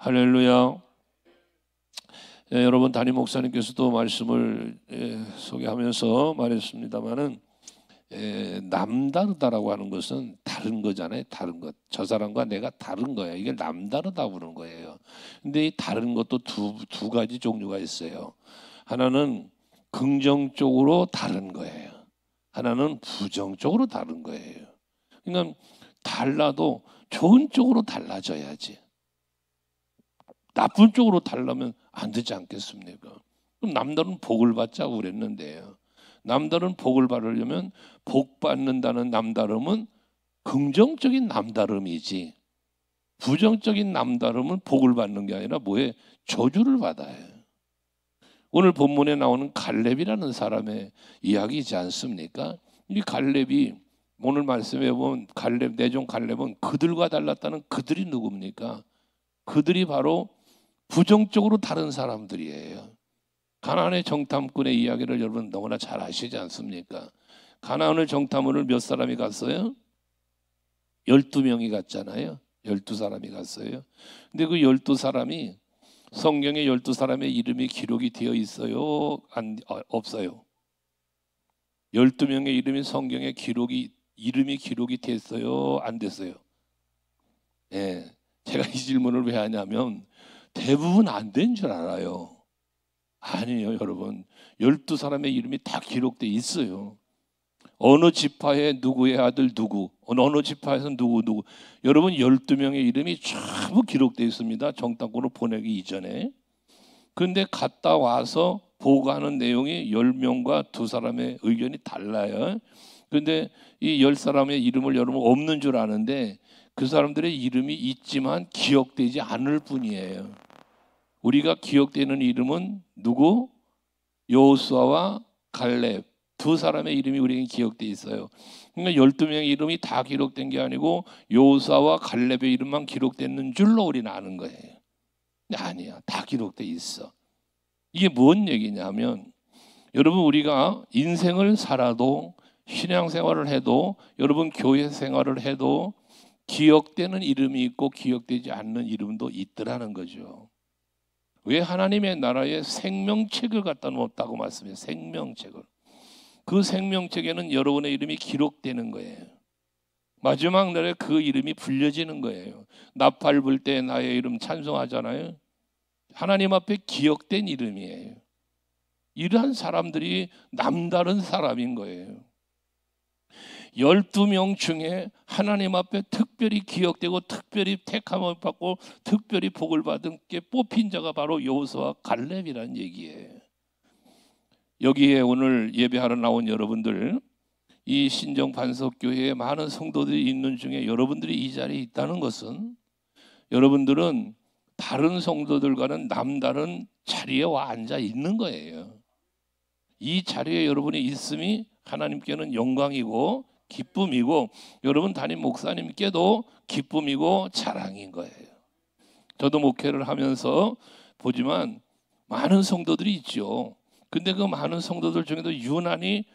할렐루야. 여러분 담임 목사님께서도 말씀을 소개하면서 말했습니다마는 남다르다라고 하는 것은 다른 거잖아요. 다른 것. 저 사람과 내가 다른 거야. 이게 남다르다 부르는 거예요. 근데 이 다른 것도 두 가지 종류가 있어요. 하나는 긍정적으로 다른 거예요. 하나는 부정적으로 다른 거예요. 그러니까 달라도 좋은 쪽으로 달라져야지. 나쁜 쪽으로 달라면 안 되지 않겠습니까? 그럼 남다른 복을 받자고 그랬는데요. 남다른 복을 받으려면 복 받는다는 남다름은 긍정적인 남다름이지, 부정적인 남다름은 복을 받는 게 아니라 뭐에 저주를 받아요. 오늘 본문에 나오는 갈렙이라는 사람의 이야기이지 않습니까? 이 갈렙이 오늘 말씀해 보면 갈렙, 내종 갈렙은 그들과 달랐다는 그들이 누굽니까? 그들이 바로 부정적으로 다른 사람들이에요. 가나안의 정탐꾼의 이야기를 여러분 너무나 잘 아시지 않습니까? 가나안을 정탐을 몇 사람이 갔어요? 12명이 갔잖아요. 12사람이 갔어요. 근데 그 12사람이 성경에 12사람의 이름이 기록이 되어 있어요? 없어요? 12명의 이름이 성경에 이름이 기록이 됐어요? 안 됐어요? 예. 제가 이 질문을 왜 하냐면 대부분 안 된 줄 알아요. 아니에요, 여러분. 12사람의 이름이 다 기록되어 있어요. 어느 지파의 누구의 아들 누구, 어느 지파에서 누구. 여러분 12명의 이름이 전부 기록되어 있습니다. 정탐꾼으로 보내기 이전에. 그런데 갔다 와서 보고하는 내용이 10명과 2사람의 의견이 달라요. 그런데 이 10사람의 이름을 여러분 없는 줄 아는데 그 사람들의 이름이 있지만 기억되지 않을 뿐이에요. 우리가 기억되는 이름은 누구? 여호수아와 갈렙 2사람의 이름이 우리에게 기억되어 있어요. 그러니까 12명의 이름이 다 기록된 게 아니고 여호수아와 갈렙의 이름만 기록됐는 줄로 우리는 아는 거예요. 근데 아니야, 다 기록되어 있어. 이게 뭔 얘기냐면 여러분 우리가 인생을 살아도 신앙생활을 해도 여러분 교회 생활을 해도 기억되는 이름이 있고 기억되지 않는 이름도 있더라는 거죠. 왜 하나님의 나라에 생명책을 갖다 놓았다고 말씀해요. 생명책을. 그 생명책에는 여러분의 이름이 기록되는 거예요. 마지막 날에 그 이름이 불려지는 거예요. 나팔 불 때 나의 이름 찬송하잖아요. 하나님 앞에 기억된 이름이에요. 이러한 사람들이 남다른 사람인 거예요. 12명 중에 하나님 앞에 특별히 기억되고 특별히 택함을 받고 특별히 복을 받은 게 뽑힌 자가 바로 여호수아와 갈렙이라는 얘기예요. 여기에 오늘 예배하러 나온 여러분들, 이 신정 반석교회에 많은 성도들이 있는 중에 여러분들이 이 자리에 있다는 것은 여러분들은 다른 성도들과는 남다른 자리에 와 앉아 있는 거예요. 이 자리에 여러분이 있음이 하나님께는 영광이고 기쁨이고 여러분 담임 목사님께도 기쁨이고 자랑인 거예요. 저도 목회를 하면서 보지만 많은 성도들이 있죠. 근데 그 많은 성도들 중에도 유난히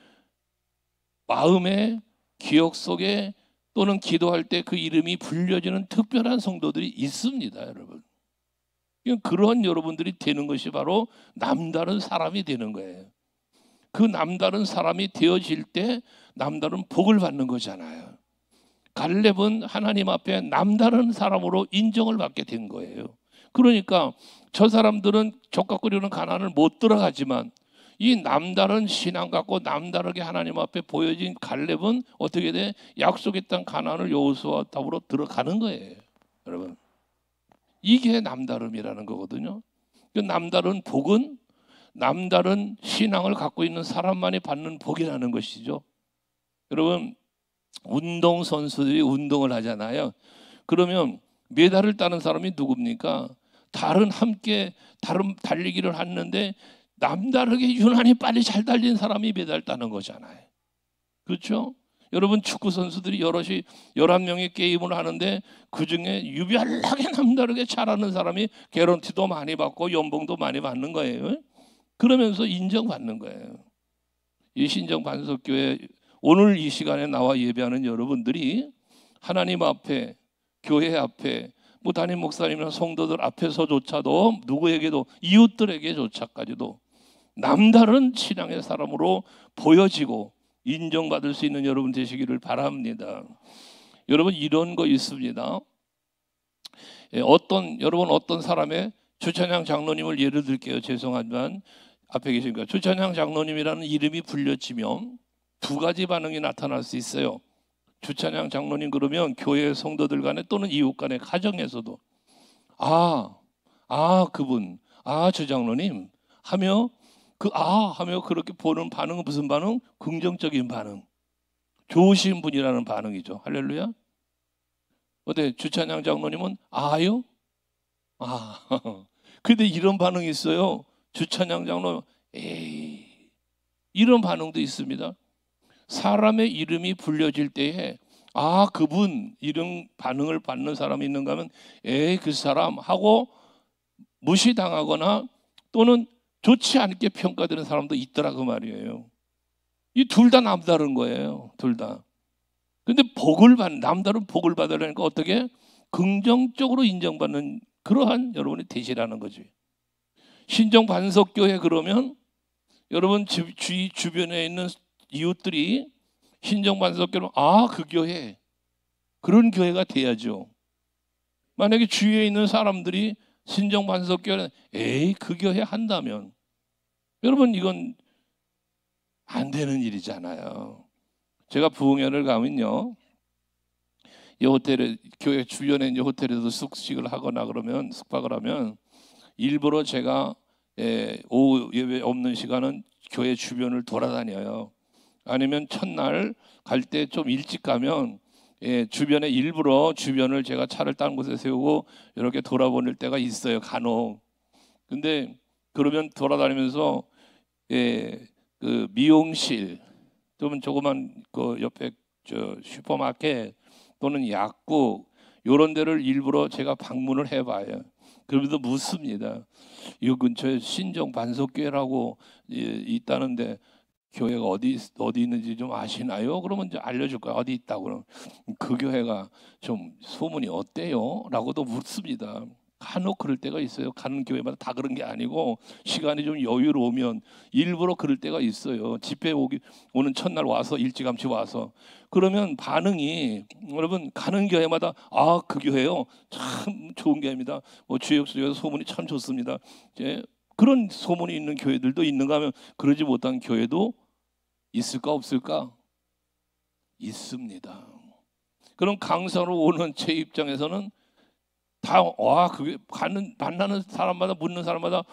마음의 기억 속에 또는 기도할 때 그 이름이 불려지는 특별한 성도들이 있습니다, 여러분. 그런 여러분들이 되는 것이 바로 남다른 사람이 되는 거예요. 그 남다른 사람이 되어질 때 남다른 복을 받는 거잖아요. 갈렙은 하나님 앞에 남다른 사람으로 인정을 받게 된 거예요. 그러니까 저 사람들은 적각거리는 가나안을 못 들어가지만 이 남다른 신앙 갖고 남다르게 하나님 앞에 보여진 갈렙은 어떻게 돼? 약속의 땅 가나안을 여호수아와 더불어 들어가는 거예요. 여러분, 이게 남다름이라는 거거든요. 그 남다른 복은 남다른 신앙을 갖고 있는 사람만이 받는 복이라는 것이죠. 여러분, 운동선수들이 운동을 하잖아요. 그러면 메달을 따는 사람이 누굽니까? 다른 달리기를 하는데 남다르게 유난히 빨리 잘 달리는 사람이 메달 따는 거잖아요. 그렇죠? 여러분 축구 선수들이 여럿이 11명의 게임을 하는데 그중에 유별나게 남다르게 잘하는 사람이 개런티도 많이 받고 연봉도 많이 받는 거예요. 그러면서 인정받는 거예요. 이 신정 반석교회 오늘 이 시간에 나와 예배하는 여러분들이 하나님 앞에, 교회 앞에 뭐 담임 목사님이나 성도들 앞에서조차도 누구에게도 이웃들에게조차까지도 남다른 신앙의 사람으로 보여지고 인정받을 수 있는 여러분 되시기를 바랍니다. 여러분 이런 거 있습니다. 여러분 어떤 사람의 주찬양 장로님을 예를 들게요. 죄송하지만 앞에 계십니까? 주찬양 장로님이라는 이름이 불려지면 두 가지 반응이 나타날 수 있어요. 주찬양 장로님 그러면 교회 성도들 간에 또는 이웃 간에 가정에서도 그분 주 장로님 하며 하며 그렇게 보는 반응은 무슨 반응? 긍정적인 반응. 좋으신 분이라는 반응이죠. 할렐루야. 어때? 주찬양 장로님은 아요? 근데 이런 반응이 있어요. 주찬양 장로 에이 이런 반응도 있습니다. 사람의 이름이 불려질 때에 그분 이름 반응을 받는 사람이 있는가 하면 에이 그 사람 하고 무시당하거나 또는 좋지 않게 평가되는 사람도 있더라 그 말이에요. 이 둘 다 남다른 거예요. 둘 다. 근데 남다른 복을 받으려니까 어떻게? 긍정적으로 인정받는 그러한 여러분이 되시라는 거지. 신정 반석교회 그러면 여러분 주변에 있는 이웃들이 신정 반석교회 그 교회 그런 교회가 돼야죠. 만약에 주위에 있는 사람들이 신정 반석교회는 에이 그 교회 한다면 여러분 이건 안 되는 일이잖아요. 제가 부흥회를 가면요, 이 호텔에 교회 주변에 있는 호텔에서 숙식을 하거나 그러면 숙박을 하면 일부러 제가 오후 예배 없는 시간은 교회 주변을 돌아다녀요. 아니면 첫날 갈 때 좀 일찍 가면 주변에 일부러 주변을 제가 차를 딴 곳에 세우고 이렇게 돌아보낼 때가 있어요. 간혹. 근데 그러면 돌아다니면서 그 미용실 또는 조그만 그 옆에 슈퍼마켓 또는 약국 이런 데를 일부러 제가 방문을 해봐요. 그러면서 묻습니다. 이 근처에 신정 반석교회라고 있다는데 교회가 어디 있는지 좀 아시나요? 그러면 이제 알려줄 거야. 어디 있다고. 그러면 그 교회가 좀 소문이 어때요? 라고도 묻습니다. 간혹 그럴 때가 있어요. 가는 교회마다 다 그런 게 아니고 시간이 좀 여유로우면 일부러 그럴 때가 있어요. 집회 오는 첫날 와서 일찌감치 와서 그러면 반응이 여러분 가는 교회마다 그 교회요 참 좋은 교회입니다. 주역수에서 소문이 참 좋습니다. 그런 소문이 있는 교회들도 있는가 하면 그러지 못한 교회도 있을까 없을까? 있습니다. 그럼 강사로 오는 제 입장에서는 그게 만나는 사람마다 묻는 사람마다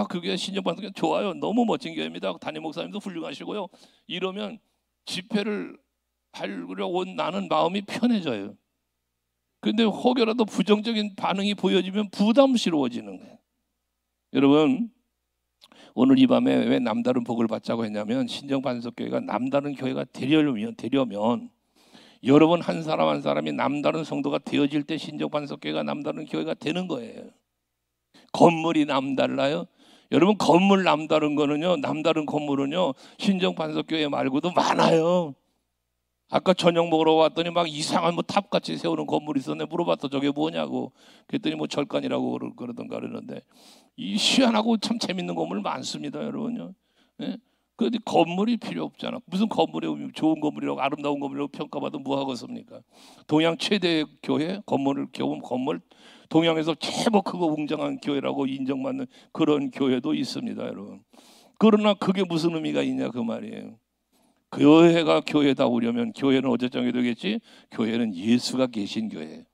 그게 신정반석교회 좋아요. 너무 멋진 교회입니다. 담임 목사님도 훌륭하시고요. 이러면 집회를 하려고 온 나는 마음이 편해져요. 근데 혹여라도 부정적인 반응이 보여지면 부담스러워지는 거예요. 여러분 오늘 이 밤에 왜 남다른 복을 받자고 했냐면 신정반석교회가 남다른 교회가 되려면 여러분 한 사람 한 사람이 남다른 성도가 되어질 때 신정반석교회가 남다른 교회가 되는 거예요. 건물이 남달라요. 여러분 건물 남다른 거는요, 남다른 건물은요 신정반석교회 말고도 많아요. 아까 저녁 먹으러 왔더니 막 이상한 탑같이 세우는 건물이 있었네. 물어봤더 저게 뭐냐고. 그랬더니 절간이라고 그러던가 그러는데 이 희한하고 참 재밌는 건물 많습니다, 여러분요. 그런데 건물이 필요 없잖아. 무슨 건물이 좋은 건물이라고 아름다운 건물이라고 평가받아 뭐하겠습니까? 동양 최대 교회 건물 동양에서 최고 크고 웅장한 교회라고 인정받는 그런 교회도 있습니다, 여러분. 그러나 그게 무슨 의미가 있냐 그 말이에요. 교회가 교회다우려면 교회는 어쩌정이 되겠지? 교회는 예수가 계신 교회,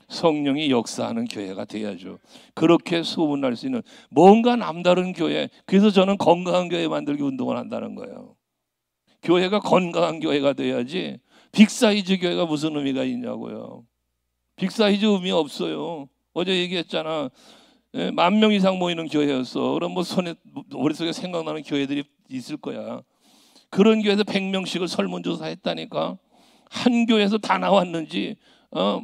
성령이 역사하는 교회가 돼야죠. 그렇게 소문날 수 있는 뭔가 남다른 교회. 그래서 저는 건강한 교회 만들기 운동을 한다는 거예요. 교회가 건강한 교회가 돼야지 빅사이즈 교회가 무슨 의미가 있냐고요. 빅사이즈 의미 없어요. 어제 얘기했잖아. 10,000명 이상 모이는 교회였어. 그럼 머릿속에 생각나는 교회들이 있을 거야. 그런 교회에서 100명씩을 설문조사 했다니까. 한 교회에서 다 나왔는지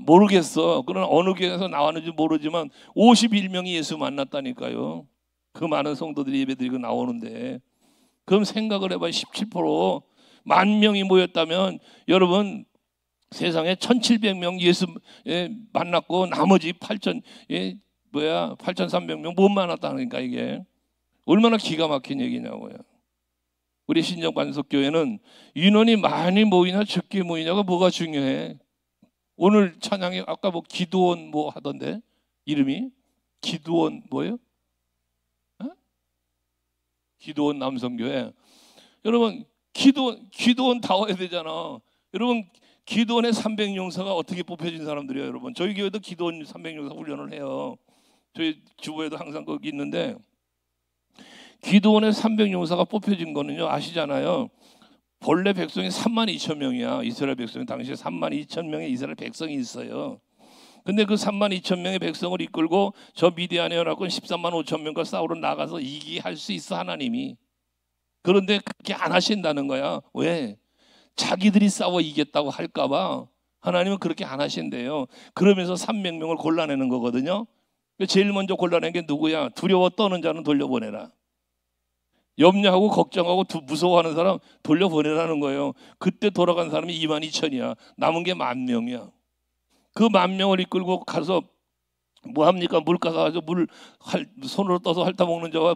모르겠어. 그러나 어느 교회에서 나왔는지 모르지만 51명이 예수 만났다니까요. 그 많은 성도들이 예배드리고 나오는데 그럼 생각을 해봐요. 17% 10,000명이 모였다면 여러분 세상에 1700명 예수 만났고 나머지 8300명 못 만났다니까. 이게 얼마나 기가 막힌 얘기냐고요. 우리 신정반석교회는 인원이 많이 모이나 적게 모이냐가 뭐가 중요해. 오늘 찬양에 아까 뭐 기도원 뭐 하던데 이름이 기도원 뭐예요? 기도원 남성교회. 여러분 기도원 다 와야 되잖아. 여러분 기도원의 300용사가 어떻게 뽑혀진 사람들이에요, 여러분? 저희 교회도 기도원 300용사 훈련을 해요. 저희 주보에도 항상 거기 있는데 기도원의 300용사가 뽑혀진 거는요, 아시잖아요. 본래 백성이 32,000명이야. 이스라엘 백성이 당시에 32,000명의 이스라엘 백성이 있어요. 근데 그 32,000명의 백성을 이끌고 저 미디안의 연합군 135,000명과 싸우러 나가서 이기게 할 수 있어, 하나님이. 그런데 그렇게 안 하신다는 거야. 왜? 자기들이 싸워 이겼다고 할까 봐 하나님은 그렇게 안 하신대요. 그러면서 300명을 골라내는 거거든요. 제일 먼저 골라낸 게 누구야? 두려워 떠는 자는 돌려보내라. 염려하고 걱정하고 무서워하는 사람 돌려보내라는 거예요. 그때 돌아간 사람이 22,000이야. 남은 게 10,000명이야. 그 10,000명을 이끌고 가서 뭐 합니까? 물가 가서 손으로 떠서 핥아 먹는 자와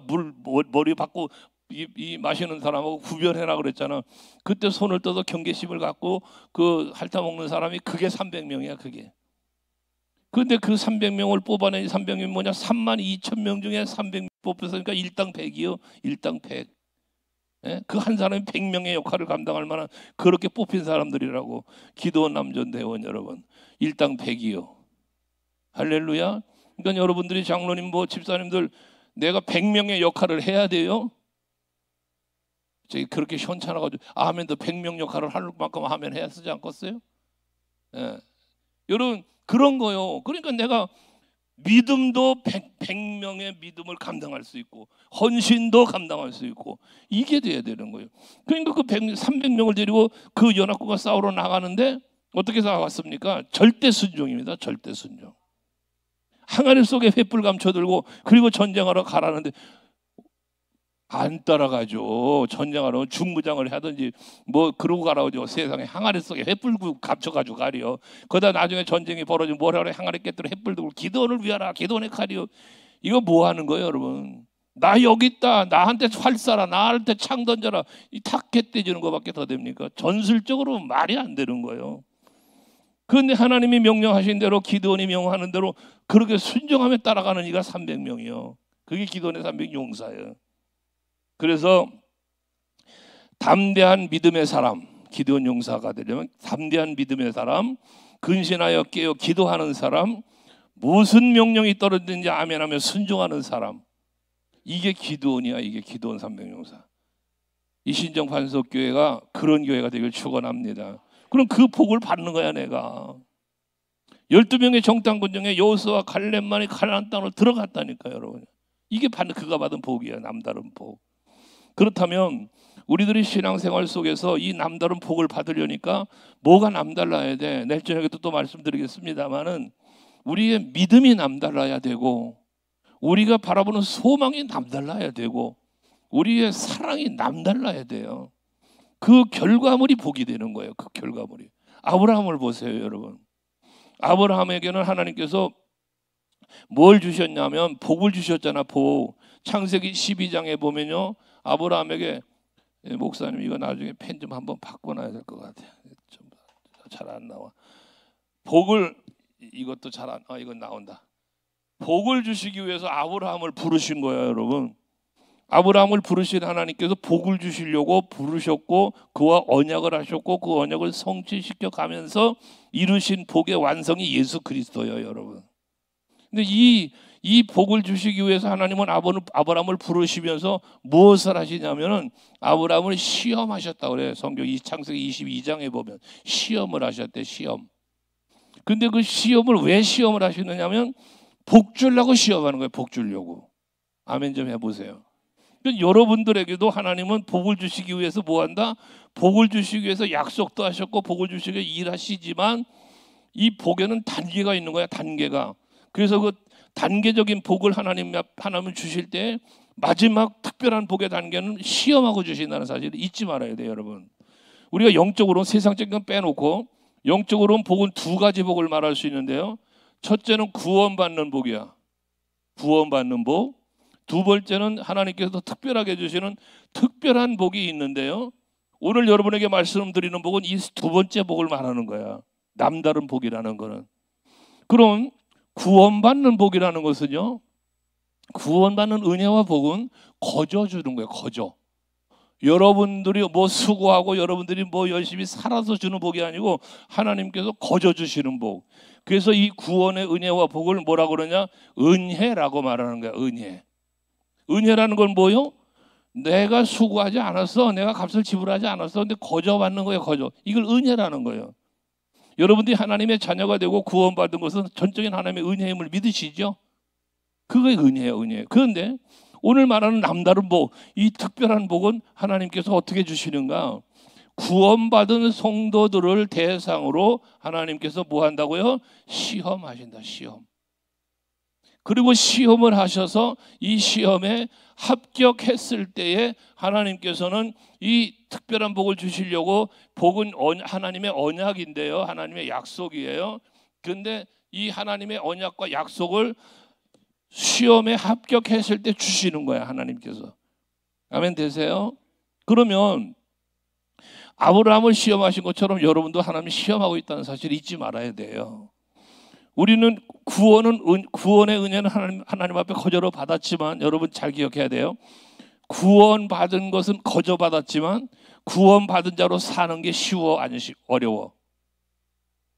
머리 받고 이 마시는 사람하고 구별해라 그랬잖아. 그때 손을 떠서 경계심을 갖고 그 핥아 먹는 사람이 그게 300명이야. 그게. 근데 그 300명을 뽑아낸 300명이 뭐냐? 32,000명 중에 300명 뽑혔으니까 일당 100이요. 일당 100. 그 한 사람이 100명의 역할을 감당할 만한 그렇게 뽑힌 사람들이라고. 기도원 남전대원 여러분. 일당 100이요. 할렐루야. 그러니까 여러분들이 장로님 뭐 집사님들 내가 100명의 역할을 해야 돼요. 저기 그렇게 현찮아가지고 아멘도 100명 역할을 할 만큼 아멘 해야 쓰지 않겠어요? 여러분 그런 거요. 그러니까 내가 믿음도 100명의 믿음을 감당할 수 있고 헌신도 감당할 수 있고 이게 돼야 되는 거예요. 그러니까 그 300명을 데리고 그 연합군과 싸우러 나가는데 어떻게 나갔습니까? 절대 순종입니다. 절대 순종. 항아리 속에 횃불 감춰들고 그리고 전쟁하러 가라는데 안 따라가죠. 전쟁하러 중무장을 하든지 뭐 그러고 가라오죠. 세상에 항아리 속에 횃불 감춰가지고 가려. 그러다 나중에 전쟁이 벌어지면 뭐라 그래? 항아리 깨뜨려 횃불 들고 기도원을 위하라. 기도원의 칼이요. 이거 뭐 하는 거예요, 여러분? 나 여기 있다. 나한테 활 쏴라. 나한테 창 던져라. 이 탁해 떼지는 것밖에 더 됩니까? 전술적으로 말이 안 되는 거예요. 그런데 하나님이 명령하신 대로 기도원이 명하는 대로 그렇게 순종하며 따라가는 이가 300명이요. 그게 기도원의 300용사예요. 그래서 담대한 믿음의 사람, 기도원 용사가 되려면 담대한 믿음의 사람, 근신하여 깨어 기도하는 사람, 무슨 명령이 떨어지든지 아멘하며 순종하는 사람, 이게 기도원이야. 이게 기도원 300용사. 이 신정반석교회가 그런 교회가 되길 축원합니다. 그럼 그 복을 받는 거야 내가. 12명의 정탐군 중에 여호수아와 갈렙만이 가나안 땅으로 들어갔다니까요, 여러분. 이게 그가 받은 복이야. 남다른 복. 그렇다면 우리들이 신앙생활 속에서 이 남다른 복을 받으려니까 뭐가 남달라야 돼? 내일 저녁에도 또 말씀드리겠습니다만은 우리의 믿음이 남달라야 되고 우리가 바라보는 소망이 남달라야 되고 우리의 사랑이 남달라야 돼요. 그 결과물이 복이 되는 거예요. 그 결과물이. 아브라함을 보세요, 여러분. 아브라함에게는 하나님께서 뭘 주셨냐면 복을 주셨잖아. 복. 창세기 12장에 보면요, 아브라함에게 목사님 이거 나중에 펜 좀 한번 바꿔놔야 될 것 같아요. 좀 잘 안 나와. 복을 이것도 잘 안. 이건 나온다. 복을 주시기 위해서 아브라함을 부르신 거예요, 여러분. 아브라함을 부르신 하나님께서 복을 주시려고 부르셨고 그와 언약을 하셨고 그 언약을 성취시켜 가면서 이루신 복의 완성이 예수 그리스도예요, 여러분. 근데 이 복을 주시기 위해서 하나님은 아브라함을 부르시면서 무엇을 하시냐면은 아브라함을 시험하셨다 그래요. 성경 창세기 22장에 보면 시험을 하셨대. 시험. 근데 그 시험을 왜 시험을 하시느냐면 복 주려고 시험하는 거예요. 복 주려고. 아멘 좀 해보세요. 여러분들에게도 하나님은 복을 주시기 위해서 뭐한다? 복을 주시기 위해서 약속도 하셨고 복을 주시기 위해서 일하시지만 이 복에는 단계가 있는 거야. 단계가. 그래서 그 단계적인 복을 하나님을 주실 때 마지막 특별한 복의 단계는 시험하고 주신다는 사실을 잊지 말아야 돼요, 여러분. 우리가 영적으로 세상적인 건 빼놓고 영적으로는 복은 두 가지 복을 말할 수 있는데요. 첫째는 구원받는 복이야. 구원받는 복. 두 번째는 하나님께서 특별하게 주시는 특별한 복이 있는데요. 오늘 여러분에게 말씀드리는 복은 이 두 번째 복을 말하는 거야. 남다른 복이라는 거는. 그럼 구원받는 복이라는 것은요, 구원받는 은혜와 복은 거저 주는 거예요. 거저. 여러분들이 뭐 수고하고 여러분들이 뭐 열심히 살아서 주는 복이 아니고 하나님께서 거저 주시는 복. 그래서 이 구원의 은혜와 복을 뭐라고 그러냐? 은혜라고 말하는 거야. 은혜. 은혜라는 건 뭐요? 내가 수고하지 않았어. 내가 값을 지불하지 않았어. 근데 거저 받는 거예요. 거저. 이걸 은혜라는 거예요. 여러분들이 하나님의 자녀가 되고 구원받은 것은 전적인 하나님의 은혜임을 믿으시죠? 그게 은혜예요. 은혜. 그런데 오늘 말하는 남다른 복, 이 특별한 복은 하나님께서 어떻게 주시는가? 구원받은 성도들을 대상으로 하나님께서 뭐 한다고요? 시험하신다. 시험. 그리고 시험을 하셔서 이 시험에 합격했을 때에 하나님께서는 이 특별한 복을 주시려고, 복은 하나님의 언약인데요, 하나님의 약속이에요. 그런데 이 하나님의 언약과 약속을 시험에 합격했을 때 주시는 거야, 하나님께서. 아멘 되세요? 그러면 아브라함을 시험하신 것처럼 여러분도 하나님 시험하고 있다는 사실을 잊지 말아야 돼요. 우리는 구원의 은혜는 하나님 앞에 거저로 받았지만, 여러분 잘 기억해야 돼요. 구원받은 것은 거저 받았지만 구원받은 자로 사는 게 쉬워 아니면 어려워?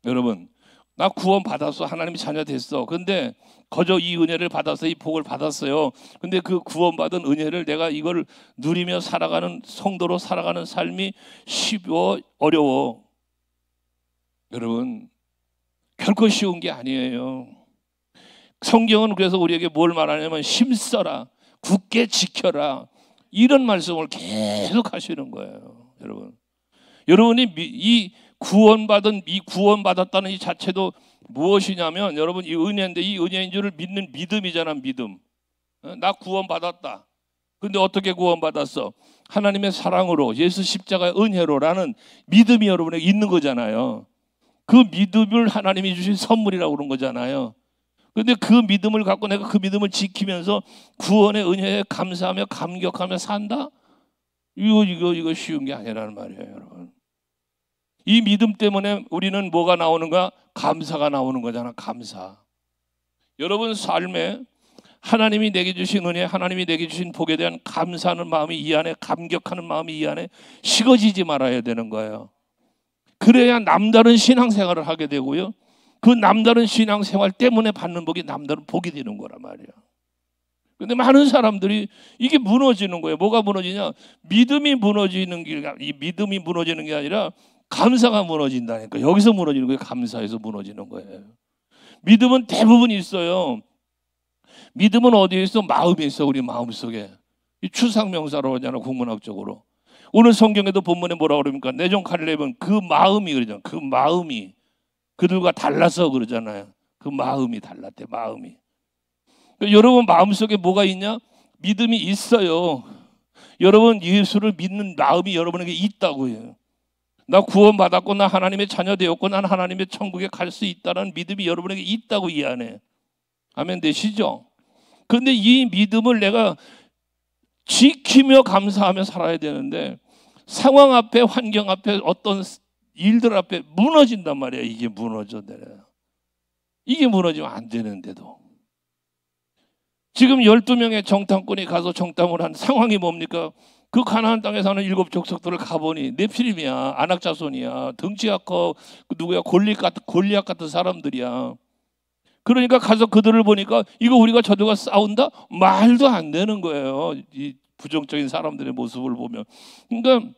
여러분, 나 구원받았어. 하나님이 자녀 됐어. 근데 거저 이 은혜를 받아서 이 복을 받았어요. 근데 그 구원받은 은혜를 내가 이걸 누리며 살아가는 성도로 살아가는 삶이 쉬워 어려워? 여러분, 결코 쉬운 게 아니에요. 성경은 그래서 우리에게 뭘 말하냐면 힘써라, 굳게 지켜라, 이런 말씀을 계속 하시는 거예요. 여러분이 이 구원받았다는 이 자체도 무엇이냐면, 여러분, 이 은혜인데, 이 은혜인 줄을 믿는 믿음이잖아. 믿음. 나 구원받았다. 근데 어떻게 구원받았어? 하나님의 사랑으로, 예수 십자가의 은혜로라는 믿음이 여러분에게 있는 거잖아요. 그 믿음을 하나님이 주신 선물이라고 그런 거잖아요. 그런데 그 믿음을 갖고 내가 그 믿음을 지키면서 구원의 은혜에 감사하며 감격하며 산다? 이거 쉬운 게 아니라는 말이에요, 여러분. 이 믿음 때문에 우리는 뭐가 나오는가? 감사가 나오는 거잖아. 감사. 여러분 삶에 하나님이 내게 주신 은혜, 하나님이 내게 주신 복에 대한 감사하는 마음이 이 안에, 감격하는 마음이 이 안에 식어지지 말아야 되는 거예요. 그래야 남다른 신앙생활을 하게 되고요, 그 남다른 신앙생활 때문에 받는 복이 남다른 복이 되는 거란 말이에요. 그런데 많은 사람들이 이게 무너지는 거예요. 뭐가 무너지냐? 믿음이 무너지는 게 아니라 감사가 무너진다니까. 여기서 무너지는 거예요. 감사에서 무너지는 거예요. 믿음은 대부분 있어요. 믿음은 어디에 있어? 마음에 있어. 우리 마음속에. 이 추상명사로 하잖아, 국문학적으로. 오늘 성경에도 본문에 뭐라고 그럽니까? 내종 칼렙은 그 마음이 그러잖아요. 그 마음이 그들과 달라서 그러잖아요. 그 마음이 달랐대. 마음이. 그러니까 여러분 마음속에 뭐가 있냐? 믿음이 있어요. 여러분 예수를 믿는 마음이 여러분에게 있다고요. 나 구원받았고, 나 하나님의 자녀 되었고, 난 하나님의 천국에 갈 수 있다는 믿음이 여러분에게 있다고, 이 안에. 아멘 되시죠? 그런데 이 믿음을 내가 지키며 감사하며 살아야 되는데, 상황 앞에, 환경 앞에, 어떤 일들 앞에 무너진단 말이야. 이게 무너져내요. 이게 무너지면 안 되는데도. 지금 12명의 정탐꾼이 가서 정탐을 한 상황이 뭡니까? 그 가나안 땅에 사는 7 족속들을 가보니 네피림이야, 아낙자손이야, 덩치가 커, 누구야, 골리앗 같은 사람들이야. 그러니까 가서 그들을 보니까 이거 우리가 저들과 싸운다? 말도 안 되는 거예요. 이 부정적인 사람들의 모습을 보면. 그러니까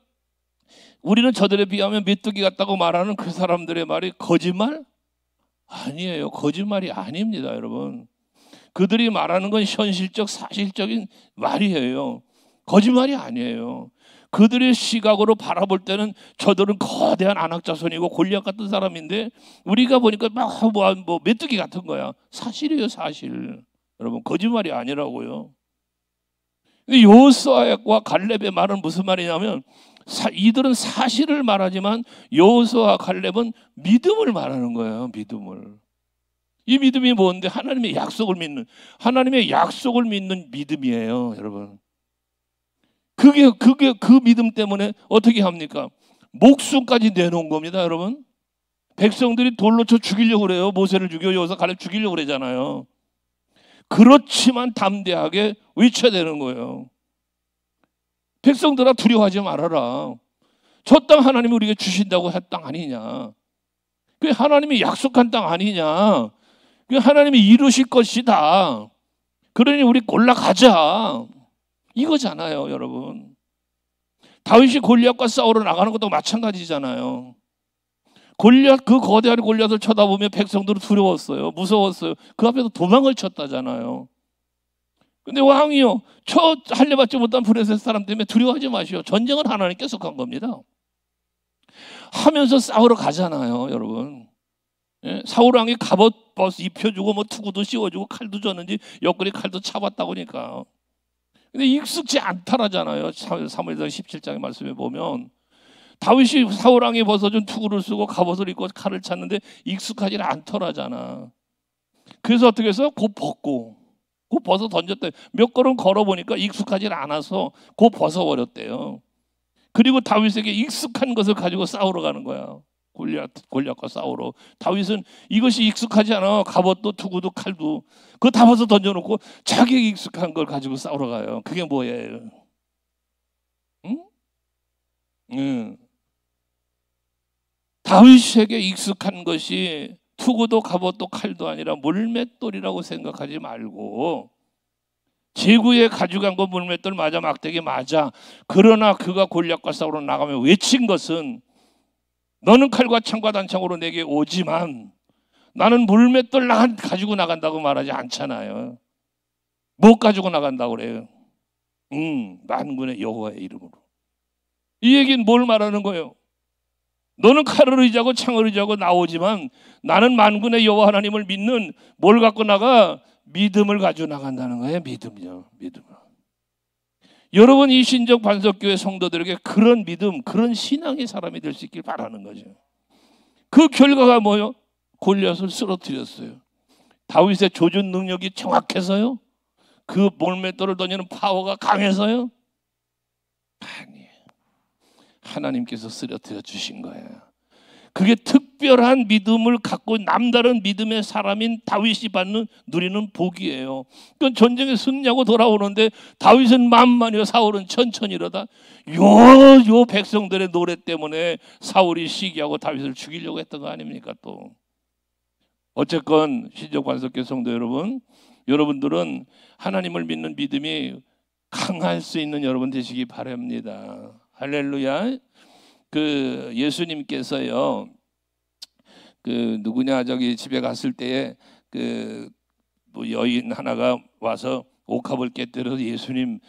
우리는 저들에 비하면 메뚜기 같다고 말하는 그 사람들의 말이 거짓말? 아니에요. 거짓말이 아닙니다, 여러분. 그들이 말하는 건 현실적, 사실적인 말이에요. 거짓말이 아니에요. 그들의 시각으로 바라볼 때는 저들은 거대한 안악자손이고 골리앗 같은 사람인데, 우리가 보니까 뭐 메뚜기 같은 거야. 사실이에요, 사실. 여러분, 거짓말이 아니라고요. 여호수아와 갈렙의 말은 무슨 말이냐면, 이들은 사실을 말하지만 여호수아와 칼렙은 믿음을 말하는 거예요. 믿음을. 이 믿음이 뭔데? 하나님의 약속을 믿는 믿음이에요, 여러분. 그게 그 믿음 때문에 어떻게 합니까? 목숨까지 내놓은 겁니다, 여러분. 백성들이 돌로 쳐 죽이려고 그래요. 모세를 죽여, 여호수아 칼렙 죽이려고 그러잖아요. 그렇지만 담대하게 외쳐야 되는 거예요. 백성들아, 두려워하지 말아라. 저 땅 하나님이 우리에게 주신다고 한 땅 아니냐? 그게 하나님이 약속한 땅 아니냐? 그게 하나님이 이루실 것이다. 그러니 우리 올라가자. 이거잖아요, 여러분. 다윗이 골리앗과 싸우러 나가는 것도 마찬가지잖아요. 골리앗, 그 거대한 골리앗을 쳐다보며 백성들은 두려웠어요. 무서웠어요. 그 앞에서 도망을 쳤다잖아요. 근데 왕이요, 저 할례받지 못한 브레셋 사람 때문에 두려워하지 마시오. 전쟁은 하나님께 속한 겁니다. 하면서 싸우러 가잖아요, 여러분. 예? 사울 왕이 갑옷 입혀주고 뭐 투구도 씌워주고 칼도 줬는지 옆구리 칼도 차봤다고 하니까. 근데 익숙지 않다라잖아요. 사무엘상 17장의 말씀에 보면 다윗이 사울 왕이 벗어준 투구를 쓰고 갑옷을 입고 칼을 찼는데 익숙하지 않더라잖아. 그래서 어떻게 해서 곧 벗어 던졌대. 몇 걸음 걸어보니까 익숙하지 않아서 곧 벗어버렸대요. 그리고 다윗에게 익숙한 것을 가지고 싸우러 가는 거야. 골리앗과 싸우러. 다윗은 이것이 익숙하지 않아. 갑옷도 투구도 칼도 그거 다 벗어 던져놓고 자기에게 익숙한 걸 가지고 싸우러 가요. 그게 뭐예요? 응? 다윗에게 익숙한 것이 투구도 갑옷도 칼도 아니라 물맷돌이라고 생각하지 말고, 제구에 가져간 건 물맷돌 맞아, 막대기 맞아. 그러나 그가 골리앗과 싸우러 나가며 외친 것은 너는 칼과 창과 단창으로 내게 오지만 나는 물맷돌 가지고 나간다고 말하지 않잖아요. 못 가지고 나간다고 그래요. 만군의 여호와의 이름으로. 이 얘기는 뭘 말하는 거예요? 너는 칼을 의지하고 창을 의지하고 나오지만 나는 만군의 여호와 하나님을 믿는 뭘 갖고 나가? 믿음을 가지고 나간다는 거예요. 믿음이요. 믿음. 여러분, 이 신적 반석교회 성도들에게 그런 믿음, 그런 신앙의 사람이 될 수 있길 바라는 거죠. 그 결과가 뭐요? 골리앗을 쓰러뜨렸어요. 다윗의 조준 능력이 정확해서요? 그 몰맷돌을 던지는 파워가 강해서요? 아니에요. 하나님께서 쓰러뜨려 주신 거예요. 그게 특별한 믿음을 갖고 남다른 믿음의 사람인 다윗이 누리는 복이에요. 그 전쟁에 승리하고 돌아오는데 다윗은 만만이요, 사울은 천천히로다. 요 백성들의 노래 때문에 사울이 시기하고 다윗을 죽이려고 했던 거 아닙니까? 또 어쨌건 신적 반석교 성도 여러분, 여러분들은 하나님을 믿는 믿음이 강할 수 있는 여러분 되시기 바랍니다. 할렐루야. 그 예수님께서요, 그 누구냐, 저기 집에 갔을 때에 그 뭐 여인 하나가 와서 옥합을 깨뜨려서 예수님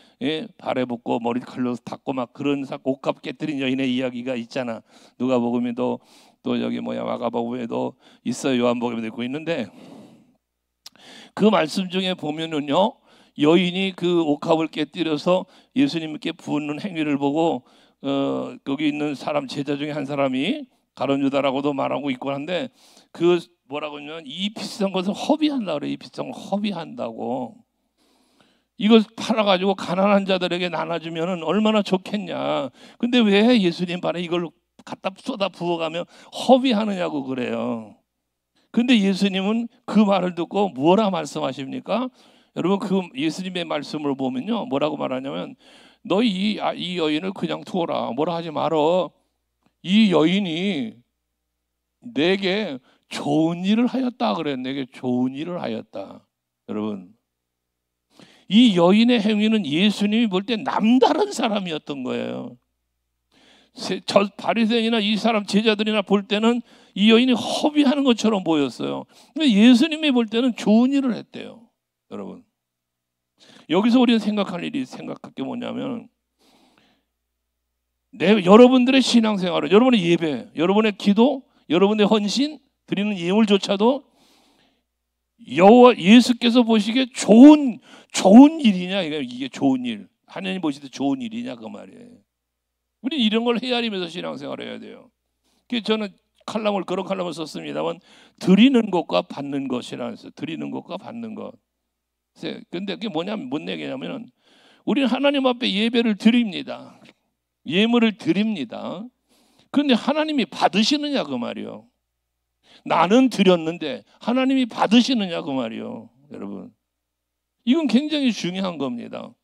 발에 붙고 머리칼로 닦고 막 그런 옥합 깨뜨린 여인의 이야기가 있잖아. 누가복음에도 또 여기 마가복음에도 있어요. 요한복음에도 있고 있는데, 그 말씀 중에 보면은요, 여인이 그 옥합을 깨뜨려서 예수님께 부는 행위를 보고 거기 있는 사람, 제자 중에 한 사람이 가룟유다라고도 말하고 있고 한데, 그 뭐라고 하냐면 이 비싼 것을 허비한다고 그래요. 이 비싼 걸 허비한다고. 이걸 팔아가지고 가난한 자들에게 나눠주면 얼마나 좋겠냐. 근데 왜 예수님 발에 이걸 갖다 쏟아 부어가며 허비하느냐고 그래요. 근데 예수님은 그 말을 듣고 뭐라 말씀하십니까? 여러분, 그 예수님의 말씀을 보면요, 뭐라고 말하냐면 너 이 여인을 그냥 두어라. 뭐라 하지 말어. 이 여인이 내게 좋은 일을 하였다 그래. 내게 좋은 일을 하였다. 여러분, 이 여인의 행위는 예수님이 볼 때 남다른 사람이었던 거예요. 저 바리새인이나 이 사람 제자들이나 볼 때는 이 여인이 허비하는 것처럼 보였어요. 근데 예수님이 볼 때는 좋은 일을 했대요. 여러분, 여기서 우리가 생각할 게 뭐냐면, 여러분들의 신앙생활은, 여러분의 예배, 여러분의 기도, 여러분의 헌신 드리는 예물조차도 여호와 예수께서 보시기에 좋은 일이냐, 이게 좋은 일, 하나님 보실 때 좋은 일이냐 그 말이에요. 우리 이런 걸 헤아리면서 신앙생활을 해야 돼요. 그래서 저는 그런 칼럼을 썼습니다만, 드리는 것과 받는 것이라는 거예요. 드리는 것과 받는 것. 근데 그게 뭐냐면, 뭔 얘기냐면, 우리는 하나님 앞에 예배를 드립니다. 예물을 드립니다. 그런데 하나님이 받으시느냐 그 말이요. 나는 드렸는데 하나님이 받으시느냐 그 말이요. 여러분, 이건 굉장히 중요한 겁니다.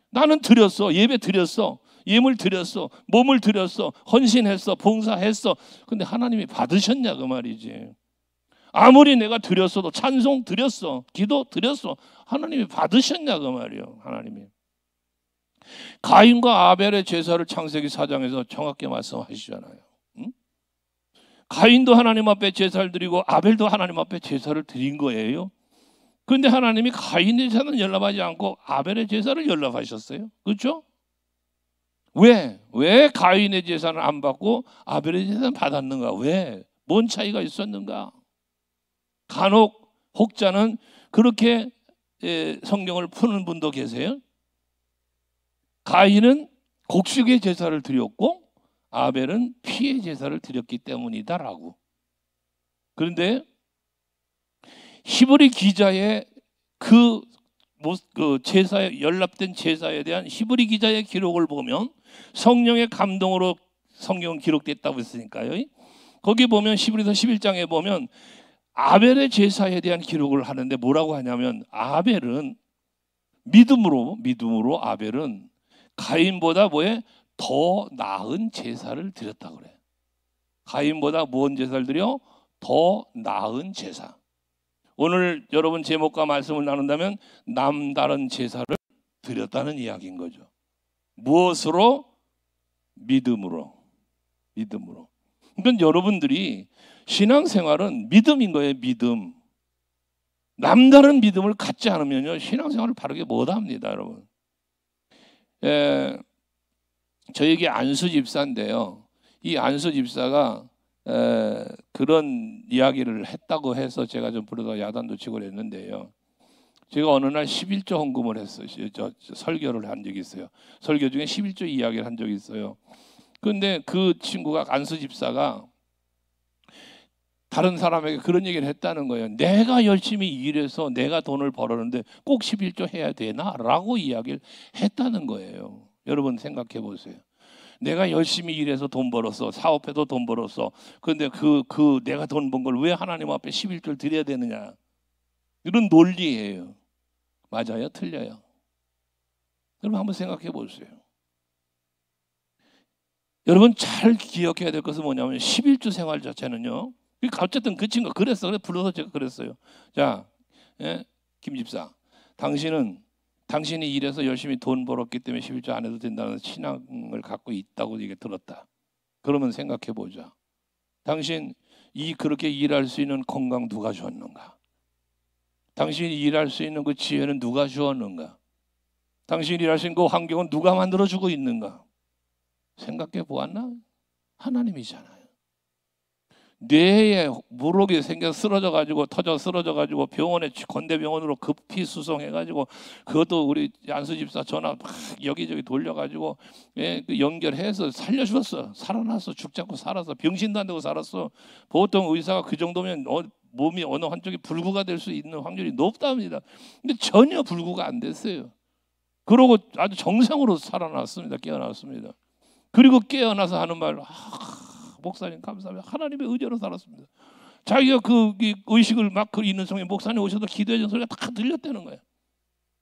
나는 드렸어. 예배 드렸어. 예물 드렸어. 몸을 드렸어. 헌신했어. 봉사했어. 근데 하나님이 받으셨냐 그 말이지. 아무리 내가 드렸어도, 찬송 드렸어. 기도 드렸어. 하나님이 받으셨냐 그 말이요. 하나님이. 가인과 아벨의 제사를 창세기 4장에서 정확히 말씀하시잖아요. 응? 가인도 하나님 앞에 제사를 드리고 아벨도 하나님 앞에 제사를 드린 거예요. 그런데 하나님이 가인의 제사는 연락하지 않고 아벨의 제사를 연락하셨어요. 그렇죠? 왜 가인의 제사는 안 받고 아벨의 제사는 받았는가? 왜? 뭔 차이가 있었는가? 간혹 혹자는 그렇게 성경을 푸는 분도 계세요. 가인은 곡식의 제사를 드렸고 아벨은 피의 제사를 드렸기 때문이다라고. 그런데 히브리 기자의 그 제사에 연락된 제사에 대한 히브리 기자의 기록을 보면, 성령의 감동으로 성경은 기록됐다고 했으니까요. 거기 보면 히브리서 11장에 보면 아벨의 제사에 대한 기록을 하는데 뭐라고 하냐면, 아벨은 믿음으로 아벨은 가인보다 더 나은 제사를 드렸다 그래. 가인보다 뭔 제사를 드려? 더 나은 제사. 오늘 여러분 제목과 말씀을 나눈다면 남다른 제사를 드렸다는 이야기인 거죠. 무엇으로? 믿음으로. 그러니까 여러분들이 신앙생활은 믿음인 거예요. 믿음. 남다른 믿음을 갖지 않으면요, 신앙생활을 바르게 못합니다, 여러분. 저에게 안수 집사인데요. 이 안수 집사가 그런 이야기를 했다고 해서 제가 좀 부르다 야단도 치고 그랬는데요. 제가 어느 날 11조 헌금을 했어요. 설교를 한 적이 있어요. 설교 중에 11조 이야기를 한 적이 있어요. 그런데 그 친구가, 안수 집사가 다른 사람에게 그런 얘기를 했다는 거예요. 내가 열심히 일해서 내가 돈을 벌었는데 꼭 11조 해야 되나? 라고 이야기를 했다는 거예요. 여러분 생각해 보세요. 내가 열심히 일해서 돈 벌었어. 사업해도 돈 벌었어. 그런데 내가 돈 번 걸 왜 하나님 앞에 11조를 드려야 되느냐? 이런 논리예요. 맞아요? 틀려요? 여러분 한번 생각해 보세요. 여러분 잘 기억해야 될 것은 뭐냐면 11조 생활 자체는요. 어쨌든 그 친구가 그랬어. 그래서 불러서 제가 그랬어요. 자, 김 집사, 당신이 일해서 열심히 돈 벌었기 때문에 11조 안 해도 된다는 신앙을 갖고 있다고 얘기 들었다. 그러면 생각해 보자. 당신 그렇게 일할 수 있는 건강 누가 주었는가? 당신이 일할 수 있는 그 지혜는 누가 주었는가? 당신이 일할 수 있는 그 환경은 누가 만들어주고 있는가? 생각해 보았나? 하나님이잖아요. 뇌에 모르게 생겨 터져 쓰러져가지고 병원에 건대병원으로 급히 수송해가지고, 그것도 우리 안수 집사 전화 막 여기저기 돌려가지고 그 연결해서 살려주었어. 살아났어. 죽지 않고 살았어. 병신도 안 되고 살았어. 보통 의사가 그 정도면 몸이 어느 한쪽이 불구가 될 수 있는 확률이 높답니다. 근데 전혀 불구가 안 됐어요. 그러고 아주 정상으로 살아났습니다. 깨어났습니다. 그리고 깨어나서 하는 말, 목사님 감사합니다. 하나님의 의지로 살았습니다. 자기가 그 의식을 막 있는 중에 목사님 오셔서 기도해 준 소리가 다 들렸다는 거예요.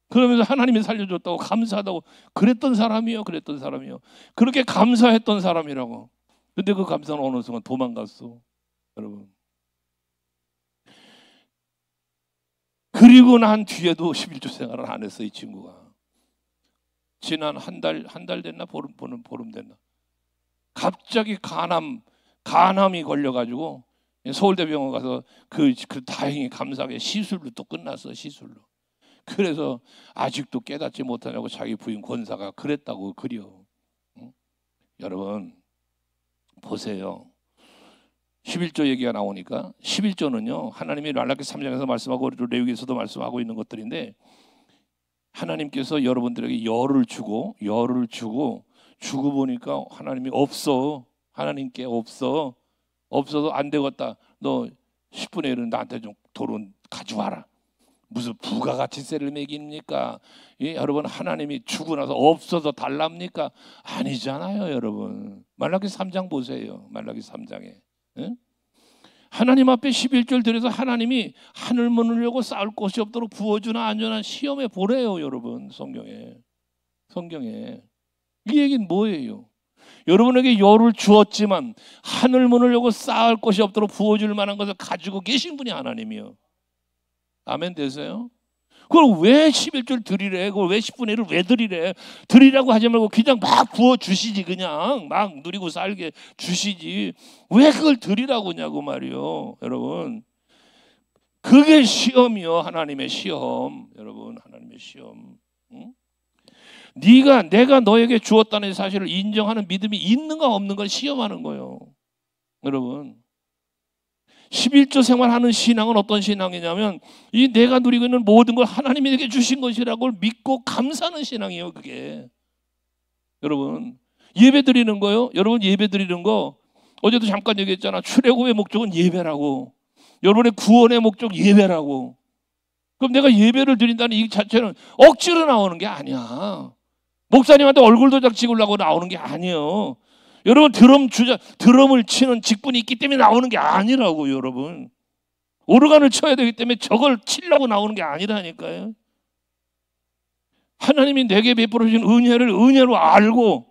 그러면서 하나님이 살려줬다고 감사하다고 그랬던 사람이요. 그렇게 감사했던 사람이라고. 근데 그 감사는 어느 순간 도망갔어. 여러분. 그리고 난 뒤에도 11조 생활을 안 했어. 이 친구가. 지난 한 달 됐나? 보름 됐나? 갑자기 간암이 걸려가지고 서울대병원 가서 다행히 감사하게 시술로 또 끝났어. 시술로. 그래서 아직도 깨닫지 못하냐고 자기 부인 권사가 그랬다고 그려. 응? 여러분 보세요. 11조 얘기가 나오니까 11조는요 하나님이 말라기 3장에서 말씀하고 레위기에서도 말씀하고 있는 것들인데, 하나님께서 여러분들에게 열을 주고 주고 보니까 하나님이 없어. 하나님께 없어. 없어서 안 되겠다. 너 10분의 1은 나한테 좀 돈은 가져와라. 무슨 부가가치세를 매깁니까? 예, 여러분, 하나님이 주고 나서 없어서 달랍니까? 아니잖아요, 여러분. 말라기 3장 보세요. 말라기 3장에. 예? 하나님 앞에 11절 드려서 하나님이 하늘 문을 열고 쌓을 곳이 없도록 부어주나 안 주나 시험해 보래요, 여러분. 성경에. 이 얘기는 뭐예요? 여러분에게 열을 주었지만 하늘 문을 열고 쌓을 곳이 없도록 부어줄 만한 것을 가지고 계신 분이 하나님이요. 아멘 되세요? 그걸 왜 11절 드리래? 그걸 왜 10분의 1을 왜 드리래? 드리라고 하지 말고 그냥 막 부어주시지. 그냥 막 누리고 살게 주시지. 왜 그걸 드리라고 하냐고 말이요. 여러분, 그게 시험이요. 하나님의 시험. 여러분, 하나님의 시험. 응? 내가 너에게 주었다는 사실을 인정하는 믿음이 있는가 없는 걸 시험하는 거예요. 여러분, 11조 생활하는 신앙은 어떤 신앙이냐면 이 내가 누리고 있는 모든 걸 하나님이 내게 주신 것이라고 믿고 감사하는 신앙이에요. 그게 여러분, 예배 드리는 거요. 여러분, 예배 드리는 거 어제도 잠깐 얘기했잖아. 출애굽의 목적은 예배라고. 여러분의 구원의 목적 예배라고. 그럼 내가 예배를 드린다는 이 자체는 억지로 나오는 게 아니야. 목사님한테 얼굴 도장 찍으려고 나오는 게 아니에요. 여러분, 드럼을 치는 직분이 있기 때문에 나오는 게 아니라고요. 여러분, 오르간을 쳐야 되기 때문에 저걸 치려고 나오는 게 아니라니까요. 하나님이 내게 베풀어 주신 은혜를 은혜로 알고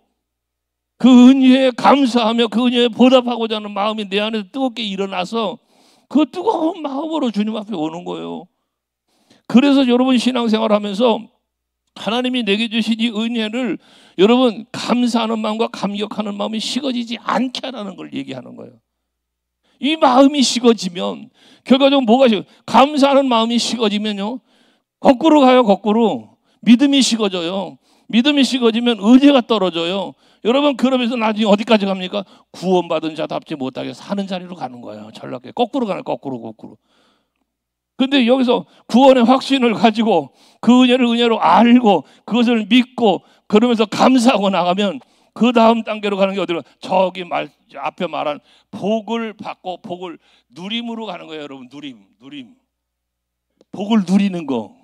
그 은혜에 감사하며 그 은혜에 보답하고자 하는 마음이 내 안에서 뜨겁게 일어나서 그 뜨거운 마음으로 주님 앞에 오는 거예요. 그래서 여러분, 신앙생활하면서 하나님이 내게 주신 이 은혜를 여러분 감사하는 마음과 감격하는 마음이 식어지지 않게 하라는 걸 얘기하는 거예요. 이 마음이 식어지면 결과적으로 뭐가 감사하는 마음이 식어지면요, 거꾸로 가요. 거꾸로 믿음이 식어져요. 믿음이 식어지면 은혜가 떨어져요. 여러분, 그러면서 나중에 어디까지 갑니까? 구원받은 자답지 못하게 사는 자리로 가는 거예요. 전락해. 거꾸로 가요. 거꾸로. 근데 여기서 구원의 확신을 가지고 그 은혜를 은혜로 알고 그것을 믿고 그러면서 감사하고 나가면 그 다음 단계로 가는 게 어디로? 저기 앞에 말한 복을 받고 복을 누림으로 가는 거예요. 여러분, 누림. 복을 누리는 거.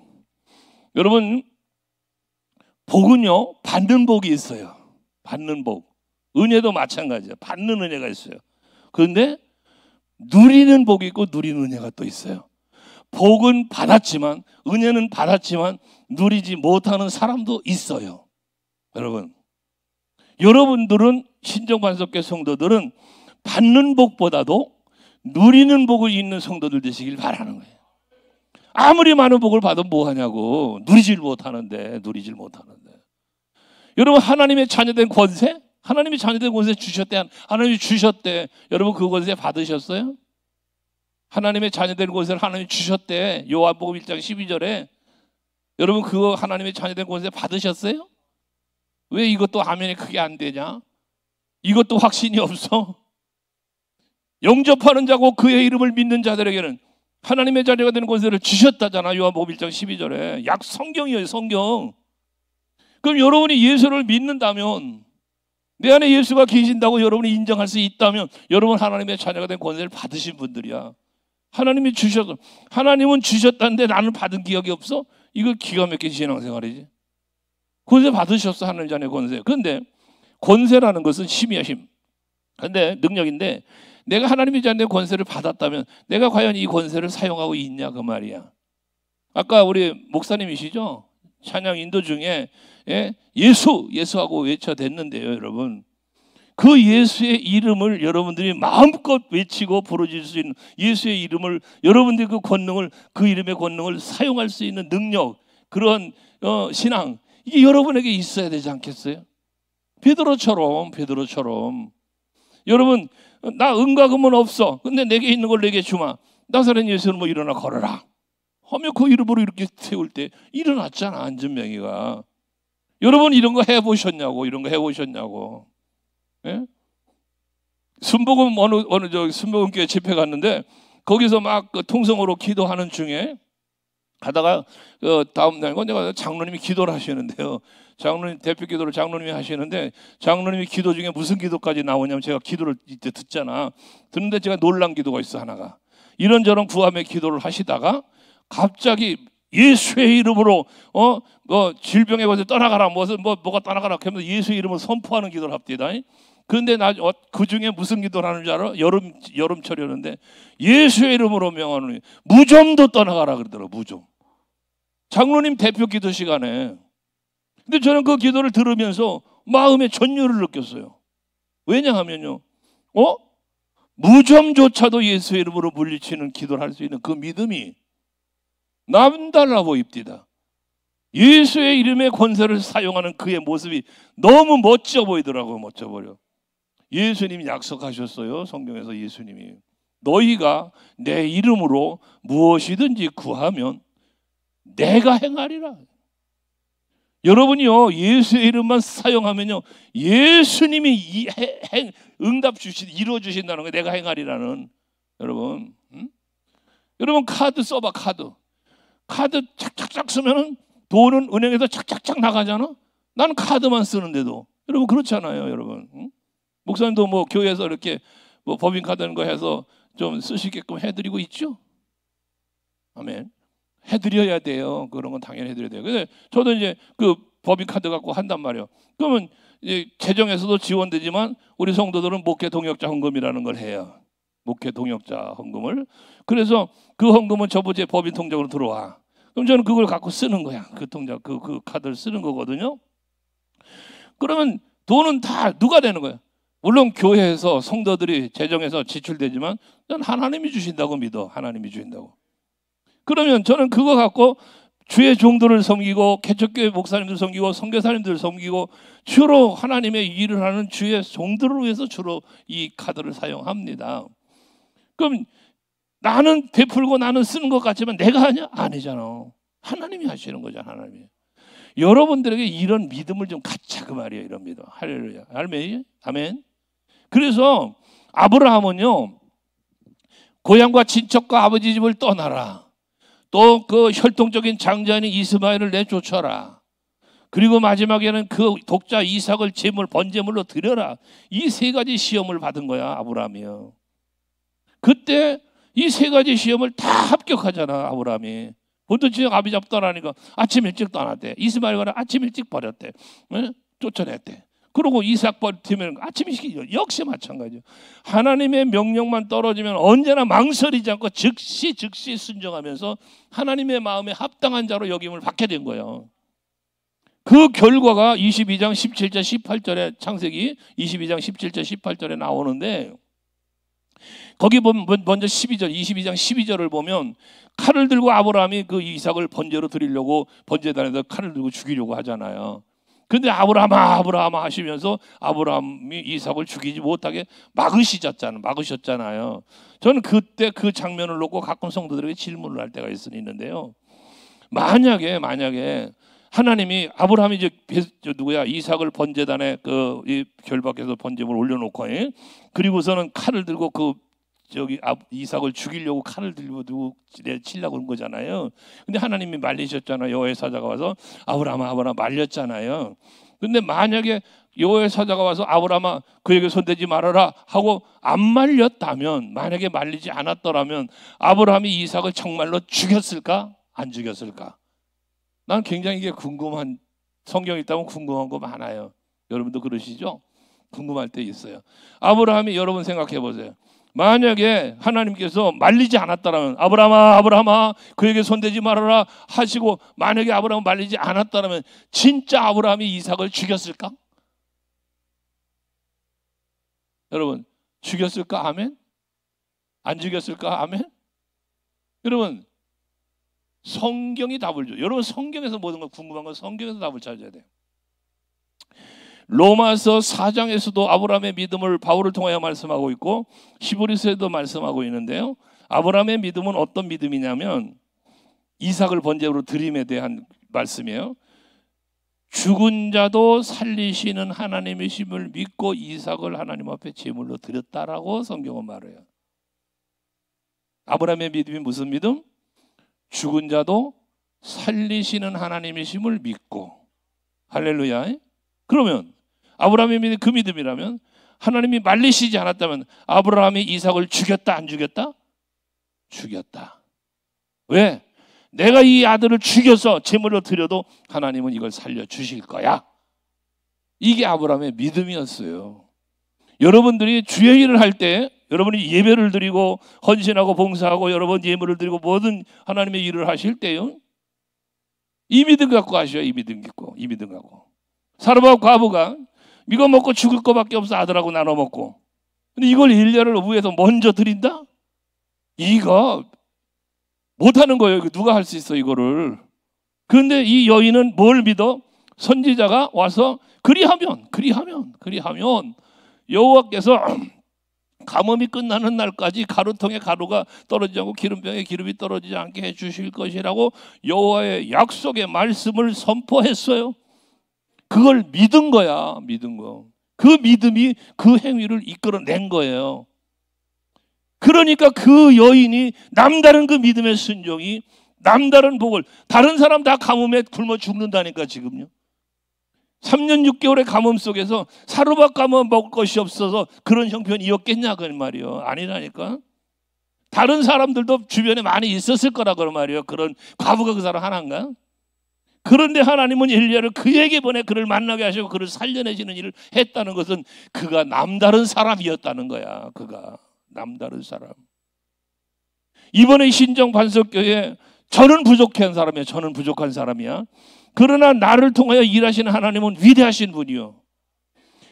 여러분, 복은요, 받는 복이 있어요. 받는 복. 은혜도 마찬가지예요. 받는 은혜가 있어요. 그런데 누리는 복이 있고 누리는 은혜가 또 있어요. 복은 받았지만, 은혜는 받았지만 누리지 못하는 사람도 있어요. 여러분들은 신정반석교 성도들은 받는 복보다도 누리는 복을 있는 성도들 되시길 바라는 거예요. 아무리 많은 복을 받으면 뭐하냐고. 누리질 못하는데. 여러분, 하나님의 자녀된 권세? 하나님이 자녀된 권세 주셨대. 하나님이 주셨대. 여러분, 그 권세 받으셨어요? 하나님의 자녀된 권세를 하나님이 주셨대. 요한복음 1장 12절에. 여러분, 그거 하나님의 자녀된 권세 받으셨어요? 왜 이것도 아멘이 크게 안 되냐? 이것도 확신이 없어? 영접하는 자고 그의 이름을 믿는 자들에게는 하나님의 자녀가 되는 권세를 주셨다잖아. 요한복음 1장 12절에. 약 성경이에요. 성경. 그럼 여러분이 예수를 믿는다면, 내 안에 예수가 계신다고 여러분이 인정할 수 있다면 여러분 하나님의 자녀가 된 권세를 받으신 분들이야. 하나님이 주셔서, 하나님은 주셨다는데 나는 받은 기억이 없어? 이거 기가 막힌 신앙생활이지. 권세 받으셨어. 하나님 자녀의 권세. 그런데 권세라는 것은 힘이야, 힘. 그런데 능력인데, 내가 하나님의 자녀의 권세를 받았다면 내가 과연 이 권세를 사용하고 있냐, 그 말이야. 아까 우리 목사님이시죠? 찬양 인도 중에 예수하고 외쳐댔는데요, 여러분. 그 예수의 이름을 여러분들이 마음껏 외치고 부르실 수 있는 예수의 이름을, 여러분들이 그 권능을, 그 이름의 권능을 사용할 수 있는 능력, 그런 신앙, 이게 여러분에게 있어야 되지 않겠어요? 베드로처럼. 여러분, 나 은과 금은 없어. 근데 내게 있는 걸 내게 주마. 나사렛 예수는 뭐 일어나 걸어라 하며 그 이름으로 이렇게 세울 때 일어났잖아, 안전명이가. 여러분, 이런 거 해보셨냐고. 예? 순복음 순복음교회 집회 갔는데 거기서 막 그 통성으로 기도하는 중에 하다가 다음 날 내가 장로님이 기도를 하시는데요. 장로님 대표 기도를 장로님이 하시는데 장로님이 기도 중에 무슨 기도까지 나오냐면 제가 기도를 이제 듣잖아. 듣는데 제가 놀란 기도가 있어 하나가. 이런저런 구함의 기도를 하시다가 갑자기 예수의 이름으로 질병의 것을 떠나가라 뭐가 떠나가라 하면서 예수의 이름을 선포하는 기도를 합니다. 그런데 그 중에 무슨 기도를 하는 줄 알아? 여름철이었는데 예수의 이름으로 명하노니 무좀도 떠나가라 그러더라고. 무좀. 장로님 대표 기도 시간에. 근데 저는 그 기도를 들으면서 마음의 전율을 느꼈어요. 왜냐하면요, 무좀조차도 예수의 이름으로 물리치는 기도를 할 수 있는 그 믿음이 남달라 보입니다. 예수의 이름의 권세를 사용하는 그의 모습이 너무 멋져 보이더라고요. 멋져 버려. 예수님이 약속하셨어요. 성경에서 예수님이 너희가 내 이름으로 무엇이든지 구하면 내가 행하리라. 여러분이요, 예수의 이름만 사용하면요, 예수님이 응답 이루어 주신다는 거예요. 내가 행하리라는. 여러분, 여러분 카드 써봐. 카드 착착착 쓰면은 돈은 은행에서 착착착 나가잖아. 나는 카드만 쓰는데도. 여러분 그렇잖아요, 여러분. 목사님도 뭐 교회에서 이렇게 뭐 법인카드 이런 거 해서 좀 쓰시게끔 해드리고 있죠. 아멘. 해드려야 돼요. 그런 건 당연히 해드려야 돼요. 근데 저도 이제 그 법인카드 갖고 한단 말이에요. 그러면 이제 재정에서도 지원되지만 우리 성도들은 목회 동역자 헌금이라는 걸 해요. 목회 동역자 헌금을. 그래서 그 헌금은 저보제 법인 통장으로 들어와. 그럼 저는 그걸 갖고 쓰는 거야. 그 통장, 그 카드를 쓰는 거거든요. 그러면 돈은 다 누가 되는 거야? 물론 교회에서 성도들이 재정에서 지출되지만 난 하나님이 주신다고 믿어. 하나님이 주신다고. 그러면 저는 그거 갖고 주의 종들을 섬기고 개척교회 목사님들 섬기고 선교사님들 섬기고 주로 하나님의 일을 하는 주의 종들을 위해서 주로 이 카드를 사용합니다. 그럼 나는 베풀고 나는 쓰는 것 같지만 내가 하냐? 아니잖아. 하나님이 하시는 거잖아. 하나님이. 여러분들에게 이런 믿음을 좀 갖자 그 말이에요. 이런 믿음. 할렐루야. 아멘. 그래서 아브라함은요, 고향과 친척과 아버지 집을 떠나라. 또 그 혈통적인 장자인 이스마엘을 내쫓아라. 그리고 마지막에는 그 독자 이삭을 제물 번제물로 드려라. 이 세 가지 시험을 받은 거야, 아브라함이요. 그때 이 세 가지 시험을 다 합격하잖아, 아브라함이. 본토 지역 아비잡 떠나니까 아침 일찍 떠났대. 이스마엘과는 아침 일찍 버렸대. 쫓아냈대. 그리고 이삭 버티면 아침 일찍 역시 마찬가지죠. 하나님의 명령만 떨어지면 언제나 망설이지 않고 즉시 순종하면서 하나님의 마음에 합당한 자로 여김을 받게 된 거예요. 그 결과가 22장 17절 18절에 창세기 22장 17절 18절에 나오는데 거기 먼저 22장 12절을 보면 칼을 들고 아브라함이 그 이삭을 번제로 드리려고 번제단에서 칼을 들고 죽이려고 하잖아요. 그런데 아브라함아 하시면서 아브라함이 이삭을 죽이지 못하게 막으셨잖아요. 저는 그때 그 장면을 놓고 가끔 성도들에게 질문을 할 때가 있는데요. 만약에 하나님이 아브라함이 이제 이삭을 번제단에 이 결박해서 번제물 올려놓고 그리고서는 칼을 들고 이삭을 죽이려고 칼을 들고 치려고 그런 거잖아요. 근데 하나님이 말리셨잖아요. 여호와의 사자가 와서 아브라함아 말렸잖아요. 근데 만약에 여호와의 사자가 와서 아브라함아 그에게 손대지 말아라 하고 안 말렸다면, 만약에 말리지 않았더라면 아브라함이 이삭을 정말로 죽였을까? 안 죽였을까? 난 굉장히 이게 궁금한, 성경 읽다 궁금한 거 많아요. 여러분도 그러시죠? 궁금할 때 있어요. 아브라함이, 여러분 생각해 보세요. 만약에 하나님께서 말리지 않았다면, 아브라함아 그에게 손대지 말아라 하시고 만약에 아브라함 말리지 않았다면 진짜 아브라함이 이삭을 죽였을까? 여러분 죽였을까? 아멘? 안 죽였을까? 아멘? 여러분 성경이 답을 줘요. 여러분 성경에서 모든 걸 궁금한 건 성경에서 답을 찾아야 돼요. 로마서 4장에서도 아브라함의 믿음을 바울을 통하여 말씀하고 있고 히브리서에도 말씀하고 있는데요. 아브라함의 믿음은 어떤 믿음이냐면 이삭을 번제로 드림에 대한 말씀이에요. 죽은 자도 살리시는 하나님이심을 믿고 이삭을 하나님 앞에 제물로 드렸다라고 성경은 말해요. 아브라함의 믿음이 무슨 믿음? 죽은 자도 살리시는 하나님이심을 믿고. 할렐루야. 그러면 아브라함이 믿는 그 믿음이라면, 하나님이 말리시지 않았다면 아브라함이 이삭을 죽였다 안 죽였다? 죽였다. 왜? 내가 이 아들을 죽여서 제물로 드려도 하나님은 이걸 살려주실 거야. 이게 아브라함의 믿음이었어요. 여러분들이 주의 일을 할 때, 여러분이 예배를 드리고 헌신하고 봉사하고 여러분 예물을 드리고 모든 하나님의 일을 하실 때요, 이 믿음 갖고 하셔요. 이 믿음 갖고. 사르밧 과부가 이거 먹고 죽을 거밖에 없어 아들하고 나눠 먹고, 근데 이걸 일려를 위해서 먼저 드린다? 이거 못하는 거예요. 이거 누가 할 수 있어 이거를. 그런데 이 여인은 뭘 믿어? 선지자가 와서 그리하면 여호와께서 가뭄이 끝나는 날까지 가루통에 가루가 떨어지지 않고 기름병에 기름이 떨어지지 않게 해주실 것이라고 여호와의 약속의 말씀을 선포했어요. 그걸 믿은 거야. 믿은 거. 그 믿음이 그 행위를 이끌어낸 거예요. 그러니까 그 여인이 남다른 그 믿음의 순종이 남다른 복을, 다른 사람 다 가뭄에 굶어 죽는다니까 지금요. 3년 6개월의 가뭄 속에서 사르밧 가뭄 먹을 것이 없어서 그런 형편이었겠냐 그 말이요. 아니라니까. 다른 사람들도 주변에 많이 있었을 거라 그 말이요. 그런 과부가 그 사람 하나인가? 그런데 하나님은 엘리야를 그에게 보내 그를 만나게 하시고 그를 살려내시는 일을 했다는 것은 그가 남다른 사람이었다는 거야. 그가 남다른 사람. 이번에 신정 반석교회, 저는 부족한 사람이야. 저는 부족한 사람이야. 그러나 나를 통하여 일하시는 하나님은 위대하신 분이요.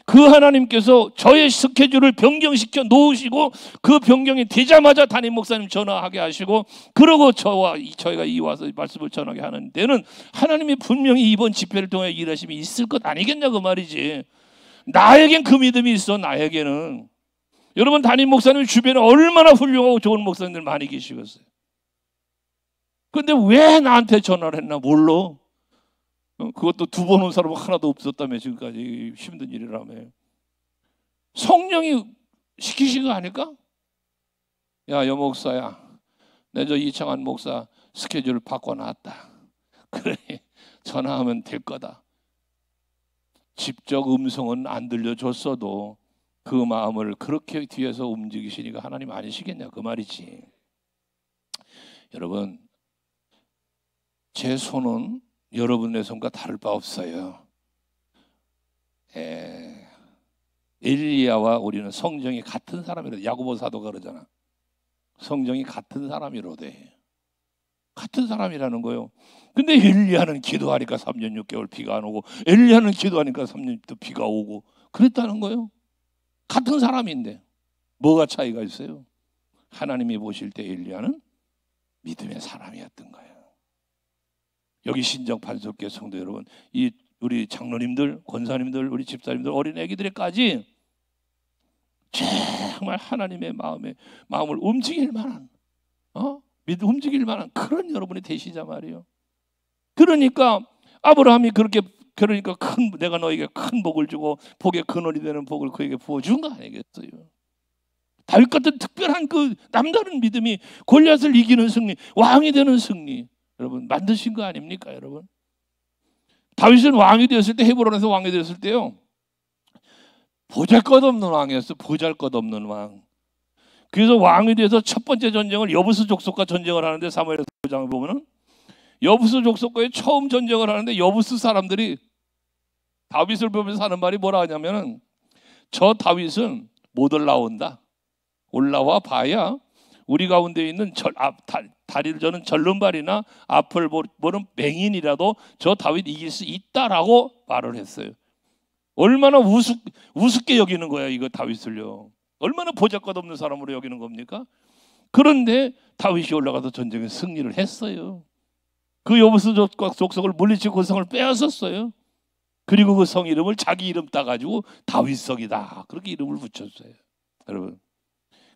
그 하나님께서 저의 스케줄을 변경시켜 놓으시고, 그 변경이 되자마자 담임 목사님 전화하게 하시고, 그러고 저희가 이 와서 말씀을 전하게 하는 데는 하나님이 분명히 이번 집회를 통해 일하심이 있을 것 아니겠냐고 말이지. 나에겐 그 믿음이 있어. 나에게는. 여러분 담임 목사님 주변에 얼마나 훌륭하고 좋은 목사님들 많이 계시겠어요. 그런데 왜 나한테 전화를 했나 몰라. 그것도 2번 온 사람은 하나도 없었다며. 지금까지 힘든 일이라며. 성령이 시키신 거 아닐까? 야, 여 목사야, 내 저 이창환 목사 스케줄 바꿔놨다. 그래, 전화하면 될 거다. 직접 음성은 안 들려줬어도 그 마음을 그렇게 뒤에서 움직이시니까 하나님 아니시겠냐 그 말이지. 여러분, 제 손은 여러분의 손과 다를 바 없어요. 엘리야와 우리는 성정이 같은 사람이라. 야고보 사도가 그러잖아. 성정이 같은 사람이로돼. 같은 사람이라는 거예요. 근데 엘리야는 기도하니까 3년 6개월 비가 안 오고, 엘리야는 기도하니까 3년 또 비가 오고 그랬다는 거예요. 같은 사람인데 뭐가 차이가 있어요? 하나님이 보실 때 엘리야는 믿음의 사람이었던 거예요. 여기 신정 반석교회 성도 여러분, 이 우리 장로님들, 권사님들, 우리 집사님들, 어린 애기들까지 정말 하나님의 마음을 움직일 만한, 믿음 움직일 만한 그런 여러분이 되시자 말이에요. 그러니까 아브라함이 그러니까 내가 너에게 큰 복을 주고 복의 근원이 되는 복을 그에게 부어준 거 아니겠어요? 다윗 같은 특별한 그 남다른 믿음이 골리앗을 이기는 승리, 왕이 되는 승리, 여러분 만드신 거 아닙니까? 여러분, 다윗은 왕이 되었을 때, 헤브론에서 왕이 되었을 때요, 보잘것없는 왕이었어. 보잘것없는 왕. 그래서 왕이 돼서 첫 번째 전쟁을 여부스 족속과 전쟁을 하는데, 사무엘서 5장을 보면은 여부스 족속과의 처음 전쟁을 하는데 여부스 사람들이 다윗을 보면서 하는 말이 뭐라 하냐면은, 저 다윗은 못 올라온다. 올라와 봐야 우리 가운데 있는 다리를 저는 절름발이나 앞을 보는 맹인이라도 저 다윗 이길 수 있다라고 말을 했어요. 얼마나 우습게 여기는 거야 이거 다윗을요. 얼마나 보잘것없는 사람으로 여기는 겁니까? 그런데 다윗이 올라가서 전쟁에 승리를 했어요. 그 여부스 족속을 물리치고 그 성을 빼앗았어요. 그리고 그 성 이름을 자기 이름 따가지고 다윗성이다, 그렇게 이름을 붙였어요. 여러분,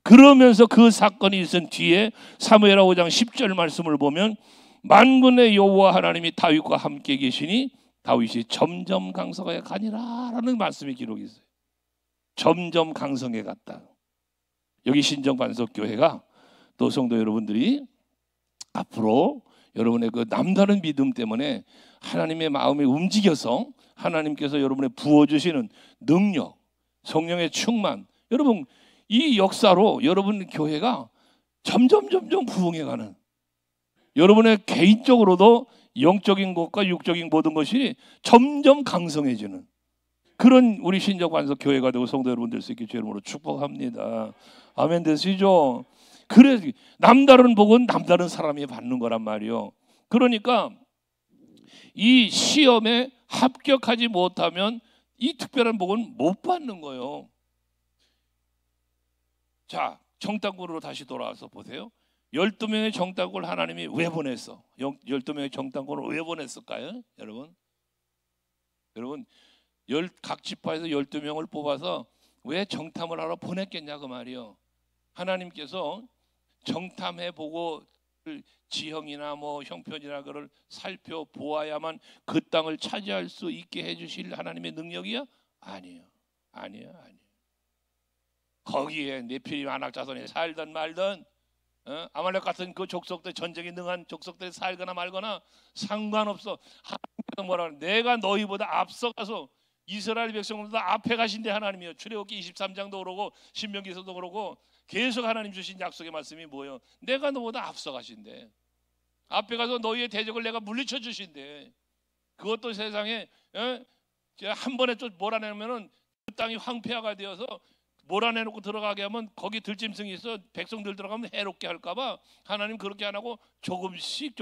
그러면서 그 사건이 있은 뒤에 사무엘하 5장 10절 말씀을 보면, 만군의 여호와 하나님이 다윗과 함께 계시니 다윗이 점점 강성하여 가니라 라는 말씀이 기록이 있어요. 점점 강성해 갔다. 여기 신정반석교회가 또 성도 여러분들이 앞으로 여러분의 그 남다른 믿음 때문에 하나님의 마음이 움직여서 하나님께서 여러분의 부어주시는 능력, 성령의 충만, 여러분 이 역사로 여러분 교회가 점점 부흥해가는, 여러분의 개인적으로도 영적인 것과 육적인 모든 것이 점점 강성해지는 그런 우리 신정관석 교회가 되고 성도 여러분 될 수 있게 주의 이름으로 축복합니다. 아멘 되시죠? 그래, 남다른 복은 남다른 사람이 받는 거란 말이요. 그러니까 이 시험에 합격하지 못하면 이 특별한 복은 못 받는 거예요. 자, 정탐꾼으로 다시 돌아와서 보세요. 12명의 정탐꾼을 하나님이 왜 보냈어? 12명의 정탐꾼을 왜 보냈을까요? 여러분 각 지파에서 12명을 뽑아서 왜 정탐을 하러 보냈겠냐 그 말이요. 하나님께서 정탐해보고 지형이나 뭐 형편이나 그걸 살펴보아야만 그 땅을 차지할 수 있게 해주실 하나님의 능력이야? 아니에요. 거기에 네피림 안악자손이 살든 말든 아말렉 같은 그 족속들, 전쟁에 능한 족속들이 살거나 말거나 상관없어. 하나님께서 뭐라 그래? 내가 너희보다 앞서가서 이스라엘 백성보다 앞에 가신대. 하나님이요. 출애굽기 23장도 그러고 신명기서도 그러고 계속 하나님 주신 약속의 말씀이 뭐예요? 내가 너보다 앞서 가신대. 앞에 가서 너희의 대적을 내가 물리쳐 주신대. 그것도 세상에 한 번에 좀 몰아내면은 그 땅이 황폐화가 되어서 몰아내놓고 들어가게 하면 거기 들짐승이 있어 백성들 들어가면 해롭게 할까봐 하나님 그렇게 안 하고 조금씩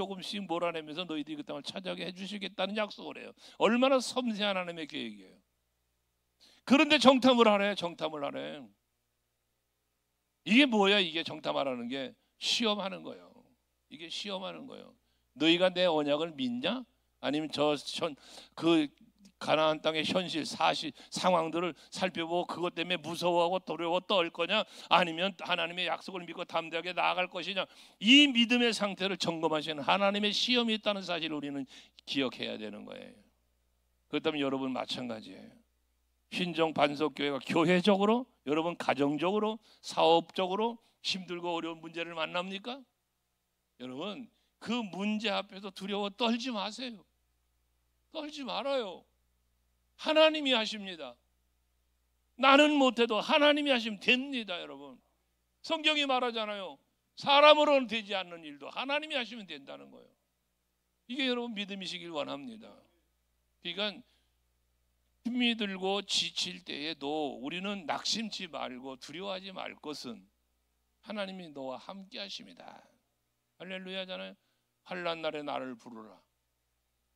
몰아내면서 너희들이 그 땅을 차지하게 해주시겠다는 약속을 해요. 얼마나 섬세한 하나님의 계획이에요. 그런데 정탐을 하래. 이게 뭐야? 이게 정탐하라는 게 시험하는 거예요. 이게 시험하는 거예요. 너희가 내 언약을 믿냐? 아니면 그 가나안 땅의 현실, 사실, 상황들을 살펴보고 그것 때문에 무서워하고 두려워 떨 거냐? 아니면 하나님의 약속을 믿고 담대하게 나아갈 것이냐? 이 믿음의 상태를 점검하시는 하나님의 시험이 있다는 사실을 우리는 기억해야 되는 거예요. 그렇다면 여러분 마찬가지예요. 신정 반석교회가 교회적으로, 여러분 가정적으로, 사업적으로 힘들고 어려운 문제를 만납니까? 여러분 그 문제 앞에서 두려워 떨지 마세요. 떨지 말아요. 하나님이 하십니다. 나는 못해도 하나님이 하시면 됩니다. 여러분 성경이 말하잖아요. 사람으로는 되지 않는 일도 하나님이 하시면 된다는 거예요. 이게 여러분 믿음이시길 원합니다. 그러니까 힘이 들고 지칠 때에도 우리는 낙심치 말고 두려워하지 말 것은 하나님이 너와 함께 하십니다. 할렐루야잖아요. 환난 날에 나를 부르라.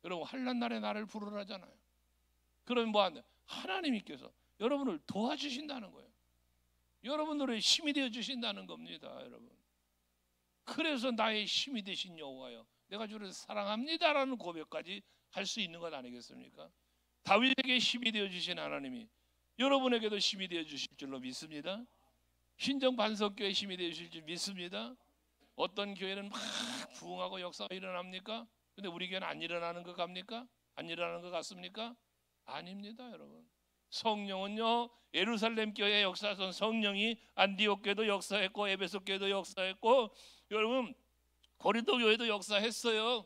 여러분 환난 날에 나를 부르라잖아요. 그러면 뭐하냐? 하나님께서 여러분을 도와주신다는 거예요. 여러분들의 힘이 되어 주신다는 겁니다. 여러분 그래서 나의 힘이 되신 여호와여 내가 주를 사랑합니다라는 고백까지 할 수 있는 것 아니겠습니까? 다윗에게 힘이 되어 주신 하나님이 여러분에게도 힘이 되어 주실 줄로 믿습니다. 신정 반석교회 힘이 되어 주실 줄 믿습니다. 어떤 교회는 막 부흥하고 역사가 일어납니까? 근데 우리 교회는 안 일어나는 것 같습니까? 안 일어나는 것 같습니까? 아닙니다. 여러분 성령은요 예루살렘 교회 역사에서 성령이 안디옥 교회도 역사했고 에베소 교회도 역사했고 여러분 고린도 교회도 역사했어요.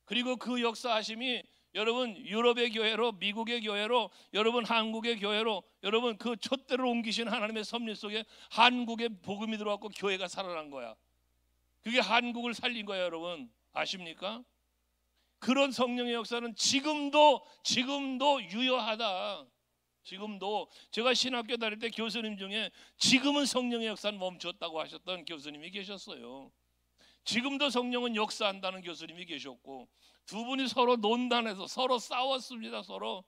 그리고 그 역사하심이 여러분 유럽의 교회로, 미국의 교회로, 여러분 한국의 교회로, 여러분 그 촛대를 옮기신 하나님의 섭리 속에 한국에 복음이 들어왔고 교회가 살아난 거야. 그게 한국을 살린 거야. 여러분 아십니까? 그런 성령의 역사는 지금도 유효하다. 지금도 제가 신학교 다닐 때 교수님 중에 지금은 성령의 역사는 멈췄다고 하셨던 교수님이 계셨어요. 지금도 성령은 역사한다는 교수님이 계셨고 두 분이 서로 논단해서 서로 싸웠습니다. 서로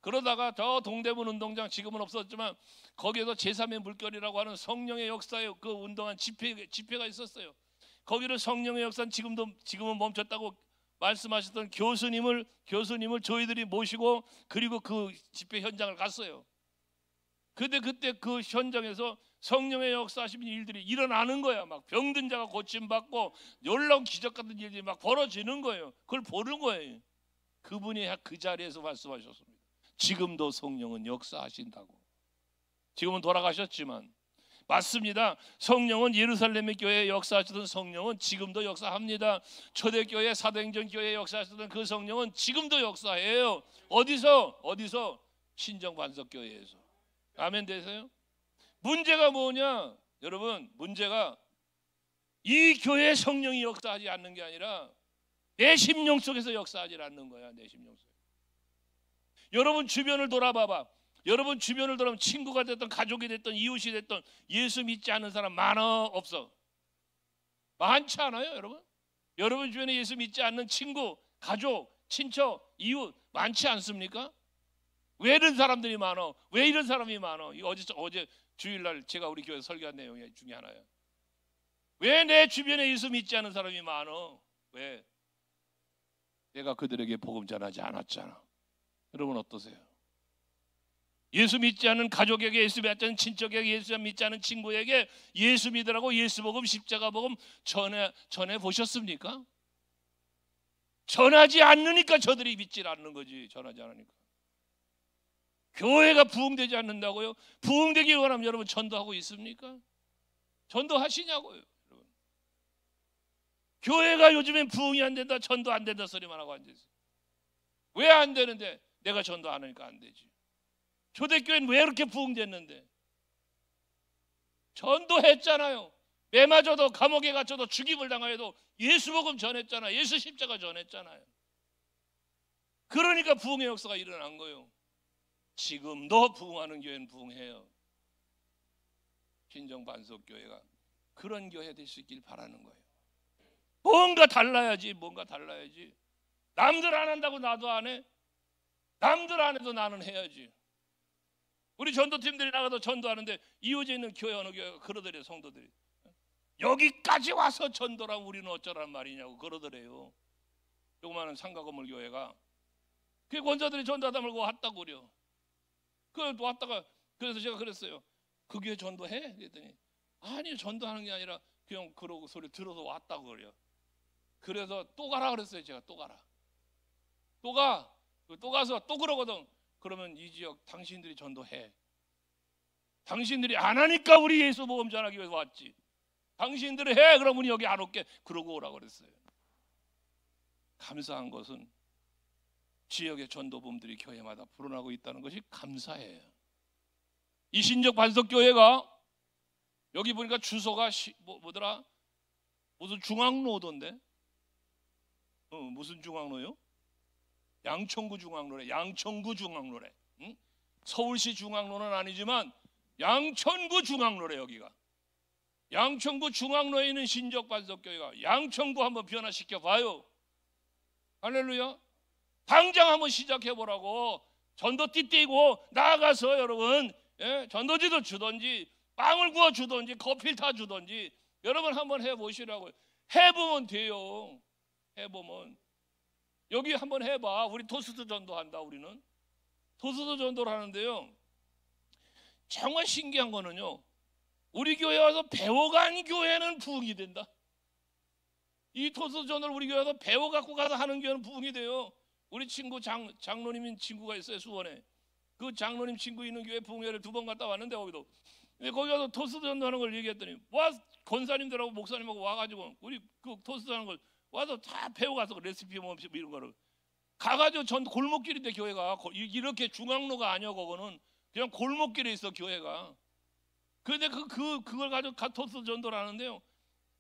그러다가 저 동대문 운동장 지금은 없었지만 거기에서 제3의 물결이라고 하는 성령의 역사의 그 운동한 집회가 있었어요. 거기를 성령의 역사는 지금은 멈췄다고 말씀하셨던 교수님을 저희들이 모시고 그리고 그 집회 현장을 갔어요. 근데 그때 그 현장에서 성령의 역사하시는 일들이 일어나는 거야. 막 병든 자가 고침받고 놀라운 기적 같은 일들이 막 벌어지는 거예요. 그걸 보는 거예요. 그분이 그 자리에서 말씀하셨습니다. 지금도 성령은 역사하신다고. 지금은 돌아가셨지만 맞습니다. 성령은 예루살렘의 교회에 역사하시던 성령은 지금도 역사합니다. 초대교회 사도행전 교회에 역사하시던 그 성령은 지금도 역사해요. 어디서? 신정반석교회에서. 아멘 되세요? 문제가 뭐냐? 여러분, 문제가 이 교회의 성령이 역사하지 않는 게 아니라 내 심령 속에서 역사하지 않는 거야. 내 심령 속에. 여러분 주변을 돌아봐봐. 여러분 주변을 돌아보면 친구가 됐든 가족이 됐든 이웃이 됐든 예수 믿지 않는 사람 많아 없어? 많지 않아요 여러분? 여러분 주변에 예수 믿지 않는 친구, 가족, 친척, 이웃 많지 않습니까? 왜 이런 사람들이 많아? 왜 이런 사람이 많아? 어제 주일날 제가 우리 교회 설교한 내용 중에 하나예요. 왜 내 주변에 예수 믿지 않는 사람이 많아? 왜? 내가 그들에게 복음 전하지 않았잖아. 여러분 어떠세요? 예수 믿지 않는 가족에게, 예수 믿지 않는 친척에게, 예수 믿지 않는 친구에게 예수 믿으라고 예수 복음, 십자가 복음 전해 보셨습니까? 전하지 않으니까 저들이 믿질 않는 거지. 전하지 않으니까. 교회가 부흥되지 않는다고요? 부흥되기 원하면 여러분 전도하고 있습니까? 전도하시냐고요, 여러분. 교회가 요즘엔 부흥이 안 된다, 전도 안 된다 소리만 하고 앉아있어요. 왜 안 되는데? 내가 전도 안 하니까 안 되지. 초대교회는 왜 이렇게 부흥됐는데? 전도했잖아요. 매 맞아도 감옥에 갇혀도 죽임을 당하여도 예수 복음 전했잖아요. 예수 십자가 전했잖아요. 그러니까 부흥의 역사가 일어난 거예요. 지금도 부흥하는 교회는 부흥해요. 신정반석교회가 그런 교회 될 수 있길 바라는 거예요. 뭔가 달라야지. 남들 안 한다고 나도 안 해. 남들 안 해도 나는 해야지. 우리 전도팀들이 나가서 전도하는데 이웃에 있는 교회 어느 교회가 그러더래요. 성도들이 여기까지 와서 전도라고 우리는 어쩌란 말이냐고 그러더래요. 조그마한 상가 건물 교회가 그 권사들이 전도하다 말고 왔다고 그래요. 왔다가 그래서 제가 그랬어요. 그 교회 전도해? 그랬더니 아니 전도하는 게 아니라 그냥 그러고 소리 들어서 왔다고 그래요. 그래서 또 가라 그랬어요. 제가 또 가라. 또 가서 또 그러거든. 그러면 이 지역 당신들이 전도해. 당신들이 안 하니까 우리 예수 복음 전하기 위해서 왔지. 당신들이 해. 그럼 우리 여기 안 올게. 그러고 오라고 그랬어요. 감사한 것은 지역의 전도부들이 교회마다 불어나고 있다는 것이 감사해요. 이 신적 반석교회가 여기 보니까 주소가 뭐더라? 무슨 중앙로던데? 무슨 중앙로요? 양천구 중앙로래. 응? 서울시 중앙로는 아니지만 양천구 중앙로래. 여기가 양천구 중앙로에 있는 신적 반석교회가 양천구 한번 변화시켜 봐요. 할렐루야. 당장 한번 시작해 보라고. 전도띠 떼고 나가서 여러분 전도지도 주던지 빵을 구워 주던지 커피를 타 주던지 여러분 한번 해보시라고요. 해보면 돼요. 해보면. 여기 한번 해봐. 우리 토스트 전도한다. 우리는 토스트 전도를 하는데요, 정말 신기한 거는요, 우리 교회 와서 배워간 교회는 부흥이 된다. 이 토스트 전도를 우리 교회 와서 배워갖고 가서 하는 교회는 부흥이 돼요. 우리 친구 장로님인 친구가 있어요. 수원에. 그 장로님 친구 있는 교회 부흥회를 2번 갔다 왔는데 거기도. 근데 거기 가서 토스트 전도하는 걸 얘기했더니 권사님들하고 목사님하고 와가지고 우리 그 토스트 하는 걸 와서 다 배워가서 레시피 뭐 이런 거를 가가지고 골목길인데 교회가 이렇게 중앙로가 아니야. 그거는 그냥 골목길에 있어 교회가. 그런데 그걸 가지고 토스트 전도를 하는데요,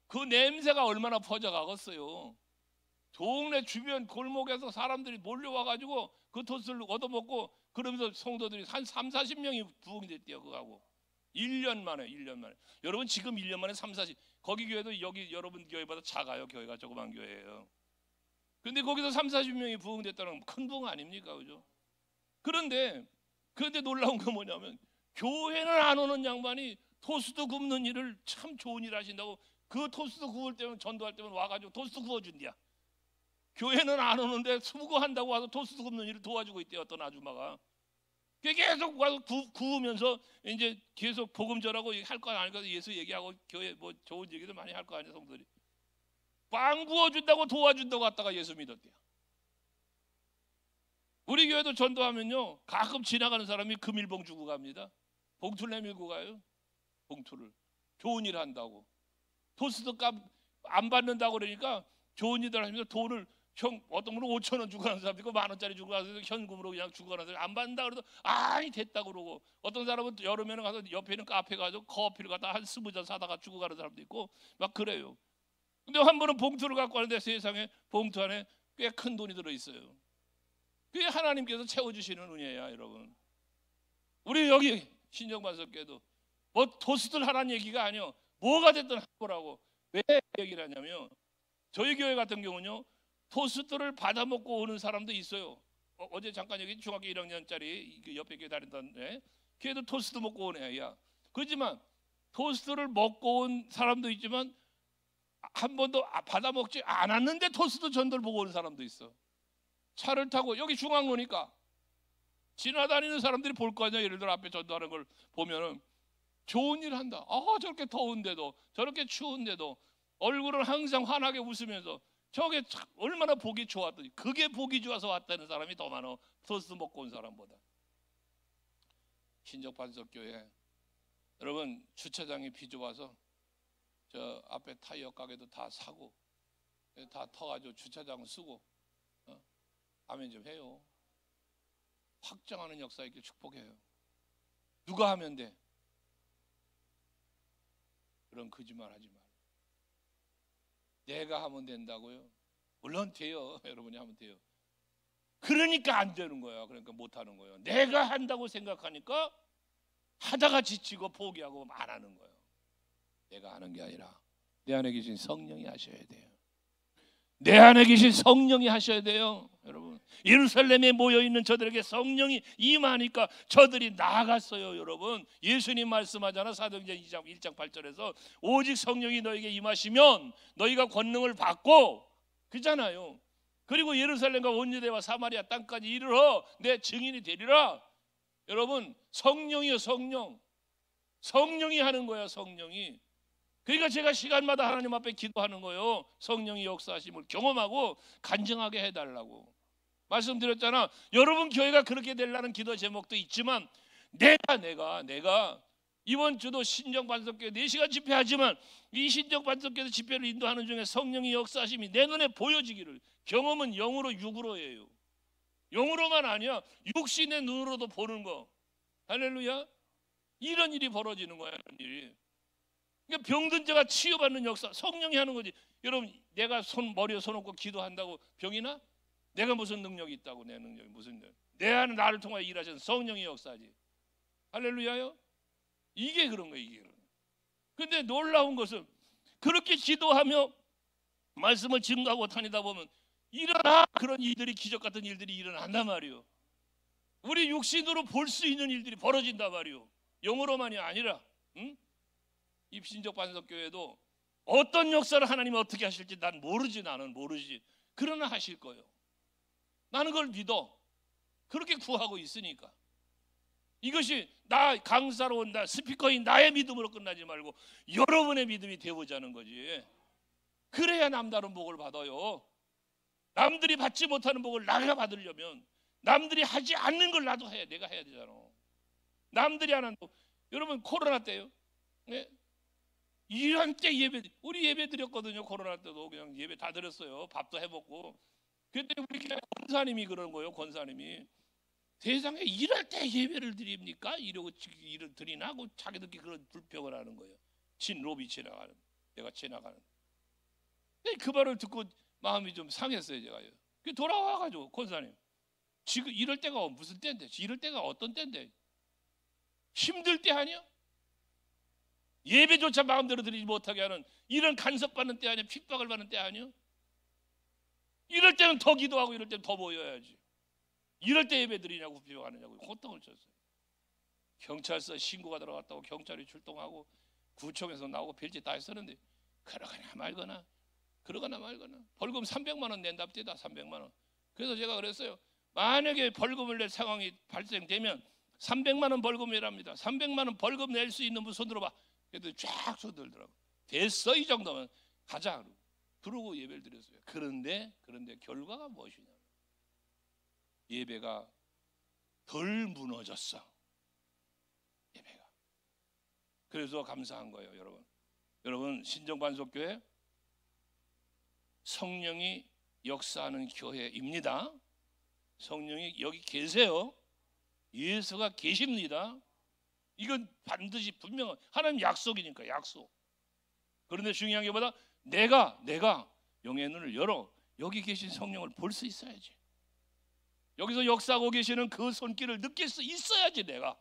그 냄새가 얼마나 퍼져가겠어요. 동네 주변 골목에서 사람들이 몰려와가지고 그 토스트를 얻어먹고 그러면서 성도들이 한 30-40명이 부흥이 됐대요. 그거하고 1년 만에. 여러분 지금 1년 만에 30-40. 거기 교회도 여기 여러분 교회보다 작아요. 교회가 조그만 교회예요. 근데 거기서 30-40명이 부흥됐다는 건 큰 부흥 아닙니까? 그죠? 그런데 놀라운 건 뭐냐면 교회는 안 오는 양반이 토스트 굽는 일을 참 좋은 일 하신다고 그 토스트 구울 때면 전도할 때면 와가지고 토스트 구워준대야. 교회는 안 오는데 수고한다고 와서 토스트 굽는 일을 도와주고 있대요. 어떤 아줌마가. 계속 와서 구우면서 이제 계속 복음 전하고 할 거 아니까 예수 얘기하고 교회 뭐 좋은 얘기도 많이 할 거 아니야. 성도들이 빵 구워준다고 도와준다고 갔다가 예수 믿었대요. 우리 교회도 전도하면요, 가끔 지나가는 사람이 금일봉 주고 갑니다. 봉투를 내밀고 가요. 봉투를. 좋은 일 한다고. 토스트 값 안 받는다고 그러니까 좋은 일들 하면서 돈을 어떤 분은 5천 원 주고 가는 사람도 있고 10,000원짜리 주고 가서 현금으로 그냥 주고 가는 사람이 안 받는다 그래도 아이 됐다고 그러고, 어떤 사람은 여름에는 가서 옆에 있는 카페 가서 커피를 갖다 한 20잔 사다가 주고 가는 사람도 있고 막 그래요. 근데 한 번은 봉투를 갖고 왔는데 세상에 봉투 안에 꽤 큰 돈이 들어있어요. 그게 하나님께서 채워주시는 은혜야 여러분. 우리 여기 신정반석교회도 뭐 토스트를 하라는 얘기가 아니요, 뭐가 됐든 하라고. 왜 얘기를 하냐면 저희 교회 같은 경우는요, 토스트를 받아 먹고 오는 사람도 있어요. 어제 잠깐 여기 중학교 1학년짜리 옆에 교회 다니던데 걔도 토스트 먹고 온 애야. 그렇지만 토스트를 먹고 온 사람도 있지만 한 번도 받아 먹지 않았는데 토스트 전도를 보고 오는 사람도 있어. 차를 타고 여기 중앙로니까 지나다니는 사람들이 볼 거 아니야. 예를 들어 앞에 전도하는 걸 보면은 좋은 일 한다. 저렇게 더운데도 저렇게 추운데도 얼굴을 항상 환하게 웃으면서 저게 얼마나 보기 좋았더니, 그게 보기 좋아서 왔다는 사람이 더 많아, 토스트 먹고 온 사람보다. 신정반석교회 여러분 주차장이 비좁아서 저 앞에 타이어 가게도 다 사고 다 터가지고 주차장 쓰고 아멘 좀 해요. 확장하는 역사 있길 축복해요. 누가 하면 돼? 그런 거짓말 하지 마. 내가 하면 된다고요? 물론 돼요. 여러분이 하면 돼요. 그러니까 안 되는 거야. 그러니까 못 하는 거예요. 내가 한다고 생각하니까 하다가 지치고 포기하고 안 하는 거예요. 내가 하는 게 아니라 내 안에 계신 성령이 하셔야 돼요. 내 안에 계신 성령이 하셔야 돼요. 여러분 예루살렘에 모여있는 저들에게 성령이 임하니까 저들이 나아갔어요. 여러분 예수님 말씀하잖아. 사도행전 2장 1장 8절에서 오직 성령이 너에게 임하시면 너희가 권능을 받고, 그잖아요. 그리고 예루살렘과 온 유대와 사마리아 땅까지 이르러 내 증인이 되리라. 여러분 성령이요, 성령이 하는 거야. 성령이. 그러니까 제가 시간마다 하나님 앞에 기도하는 거예요. 성령의 역사하심을 경험하고 간증하게 해달라고 말씀드렸잖아. 여러분 교회가 그렇게 되려는 기도 제목도 있지만 내가 이번 주도 신정반석교회 4시간 집회하지만 이 신정반석교회 집회를 인도하는 중에 성령의 역사하심이 내 눈에 보여지기를. 경험은 영으로 육으로예요. 영으로만 아니야, 육신의 눈으로도 보는 거. 할렐루야. 이런 일이 벌어지는 거야. 이런 일이. 그러니까 병든 자가 치유받는 역사 성령이 하는 거지. 여러분 내가 머리에 손 얹고 기도한다고 병이 나? 내가 무슨 능력이 있다고. 내 능력이 무슨 능력? 내 안에 나를 통하여 일하시는 성령의 역사지. 할렐루야요. 이게 그런 거예요. 이게. 근데 놀라운 것은 그렇게 기도하며 말씀을 증거하고 다니다 보면 그런 일들이, 기적 같은 일들이 일어난단 말이에요. 우리 육신으로 볼 수 있는 일들이 벌어진단 말이에요. 영으로만이 아니라. 응? 이 신정반석교회도 어떤 역사를 하나님이 어떻게 하실지 난 모르지. 나는 모르지. 그러나 하실 거예요. 나는 그걸 믿어. 그렇게 구하고 있으니까. 이것이 나 강사로 온다 스피커인 나의 믿음으로 끝나지 말고 여러분의 믿음이 되어보자는 거지. 그래야 남다른 복을 받아요. 남들이 받지 못하는 복을 나가 받으려면 남들이 하지 않는 걸 나도 해야, 내가 해야 되잖아. 남들이 안 하는 복. 여러분 코로나 때요. 네? 이런 때 우리 예배 드렸거든요. 코로나 때도 그냥 예배 다 드렸어요. 밥도 해먹고. 그때 우리 권사님이 그런 거예요. 권사님이 세상에 이럴 때 예배를 드립니까? 이러고 드리나 하고 자기들끼리 그런 불평을 하는 거예요. 로비 지나가는, 내가 지나가는. 그 말을 듣고 마음이 좀 상했어요. 제가요. 돌아와가지고 권사님, 지금 이럴 때가 무슨 때인데? 이럴 때가 어떤 때인데? 힘들 때 아니야? 예배조차 마음대로 드리지 못하게 하는 이런 간섭받는 때 아니야? 핍박을 받는 때 아니야? 이럴 때는 더 기도하고 이럴 때는 더 모여야지. 이럴 때 예배 드리냐고 비방하느냐고 호통을 쳤어요. 경찰서 신고가 들어갔다고 경찰이 출동하고 구청에서 나오고 별짓 다 했었는데 그러거나 말거나 벌금 300만 원 낸답니다. 300만 원. 그래서 제가 그랬어요. 만약에 벌금을 낼 상황이 발생되면 300만 원 벌금이랍니다. 300만 원 벌금 낼 수 있는 분 손 들어봐. 그래도 쫙 손 들더라고. 됐어 이 정도면 가자. 그러고 예배를 드렸어요. 그런데 결과가 무엇이냐? 예배가 덜 무너졌어. 예배가. 그래서 감사한 거예요, 여러분. 여러분, 신정반석교회 성령이 역사하는 교회입니다. 성령이 여기 계세요. 예수가 계십니다. 이건 반드시 분명한 하나님 약속이니까, 약속. 그런데 중요한 게 뭐다? 내가 영의 눈을 열어 여기 계신 성령을 볼 수 있어야지. 여기서 역사하고 계시는 그 손길을 느낄 수 있어야지 내가.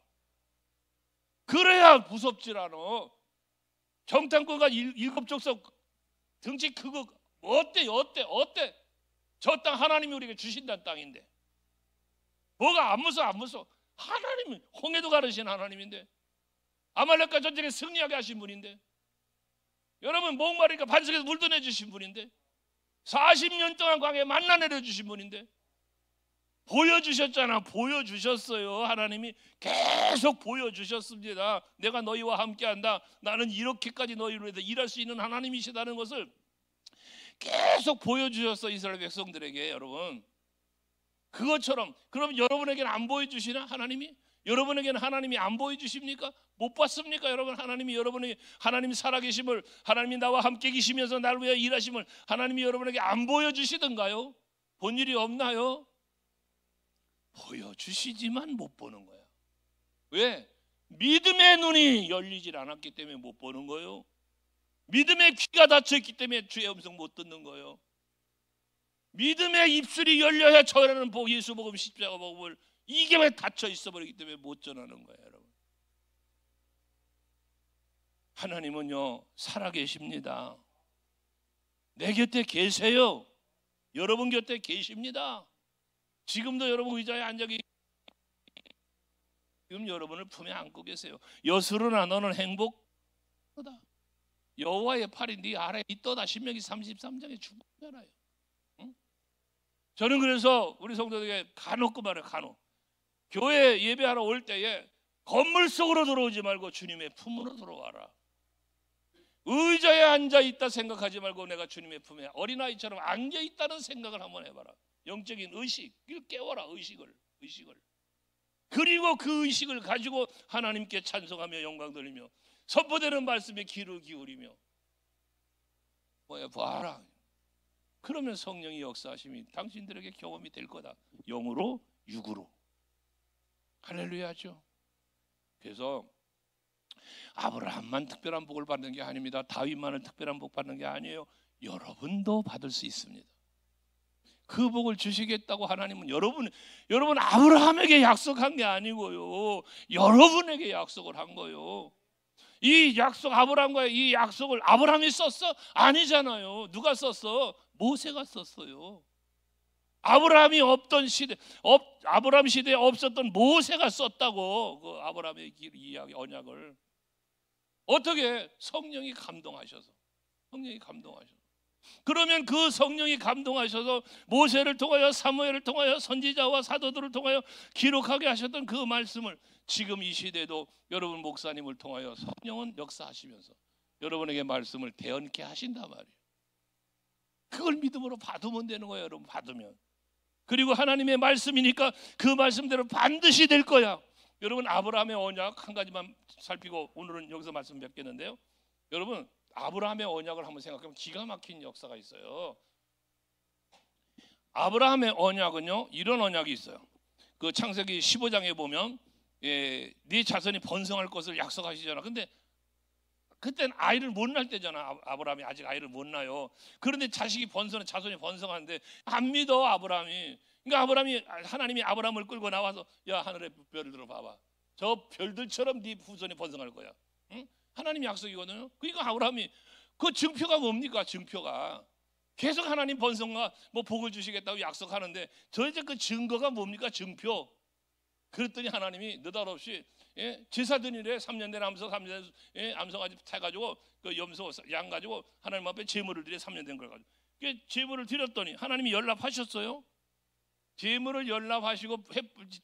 그래야 무섭질 않아. 정탐꾼과 일곱 족속 등치 크고 어때? 저 땅 하나님이 우리에게 주신다는 땅인데 뭐가 안 무서워? 안 무서워. 하나님이 홍해도 가르신 하나님인데, 아말렉과 전쟁에 승리하게 하신 분인데, 여러분 목마르니까 반석에서 물도 내주신 분인데, 40년 동안 광야에 만나 내려주신 분인데, 보여주셨잖아. 보여주셨어요. 하나님이 계속 보여주셨습니다. 내가 너희와 함께한다. 나는 이렇게까지 너희를 위해서 일할 수 있는 하나님이시다는 것을 계속 보여주셨어, 이스라엘 백성들에게. 여러분, 그것처럼 그럼 여러분에게는 안 보여주시나? 하나님이? 여러분에게는 하나님이 안 보여주십니까? 못 봤습니까? 여러분, 하나님이 여러분에게, 하나님이 살아계심을, 하나님이 나와 함께 계시면서 나를 위해 일하심을 하나님이 여러분에게 안 보여주시던가요? 본 일이 없나요? 보여주시지만 못 보는 거야. 왜? 믿음의 눈이 열리질 않았기 때문에 못 보는 거예요. 믿음의 귀가 닫혀있기 때문에 주의 음성 못 듣는 거예요. 믿음의 입술이 열려야 전하는 예수 복음, 십자가 복음을, 이게 왜 닫혀 있어 버리기 때문에 못 전하는 거예요, 여러분. 하나님은요 살아계십니다. 내 곁에 계세요. 여러분 곁에 계십니다. 지금도 여러분 의자에 앉아 계시고 지금 여러분을 품에 안고 계세요. 여수르나 너는 행복하다. 여호와의 팔이 네 아래에 있도다. 신명기 33장에 죽잖아요. 응? 저는 그래서 우리 성도들에게 간혹 그 말을 간혹 교회 예배하러 올 때에 건물 속으로 들어오지 말고 주님의 품으로 들어와라. 의자에 앉아 있다 생각하지 말고 내가 주님의 품에 어린아이처럼 안겨 있다는 생각을 한번 해봐라. 영적인 의식을 깨워라. 의식을. 그리고 그 의식을 가지고 하나님께 찬송하며 영광 돌리며 선포되는 말씀에 귀를 기울이며 봐라. 그러면 성령의 역사하심이 당신들에게 경험이 될 거다. 영으로 육으로. 할렐루야죠. 그래서 아브라함만 특별한 복을 받는 게 아닙니다. 다윗만은 특별한 복 받는 게 아니에요. 여러분도 받을 수 있습니다. 그 복을 주시겠다고 하나님은 여러분 아브라함에게 약속한 게 아니고요, 여러분에게 약속을 한 거예요. 이 약속, 아브라함과의 이 약속을 아브라함이 썼어? 아니잖아요. 누가 썼어? 모세가 썼어요. 아브라함이 없던 시대, 아브라함 시대에 없었던 모세가 썼다고. 그 아브라함의 이야기, 언약을. 어떻게? 성령이 감동하셔서. 그러면 그 성령이 감동하셔서 모세를 통하여 사무엘을 통하여 선지자와 사도들을 통하여 기록하게 하셨던 그 말씀을 지금 이 시대도 여러분 목사님을 통하여 성령은 역사하시면서 여러분에게 말씀을 대언케 하신단 말이에요. 그걸 믿음으로 받으면 되는 거예요. 여러분, 받으면. 그리고 하나님의 말씀이니까 그 말씀대로 반드시 될 거야. 여러분, 아브라함의 언약 한 가지만 살피고 오늘은 여기서 말씀 뵙겠는데요. 여러분, 아브라함의 언약을 한번 생각하면 기가 막힌 역사가 있어요. 아브라함의 언약은요, 이런 언약이 있어요. 그 창세기 15장에 보면 네 자손이 번성할 것을 약속하시잖아. 근데 그때는 아이를 못 낳을 때잖아. 아브라함이 아직 아이를 못 낳아요. 그런데 자손이 번성하는데 안 믿어, 아브라함이. 그러니까 하나님이 아브라함을 끌고 나와서 야, 하늘의 별들을 봐봐. 저 별들처럼 네 후손이 번성할 거야. 응? 하나님 약속이거든요. 그러니까 아브라함이 그 증표가 뭡니까? 증표가 계속 하나님 번성과 뭐 복을 주시겠다고 약속하는데 도대체 그 증거가 뭡니까? 증표. 그랬더니 하나님이 느닷없이 제사 드리래. 3년 된 암소, 3년 된 암소가지 타가지고 그 염소 양 가지고 하나님 앞에 제물을 드려. 3년 된 걸 가지고 제물을 드렸더니 하나님이 연락하셨어요. 제물을 연락하시고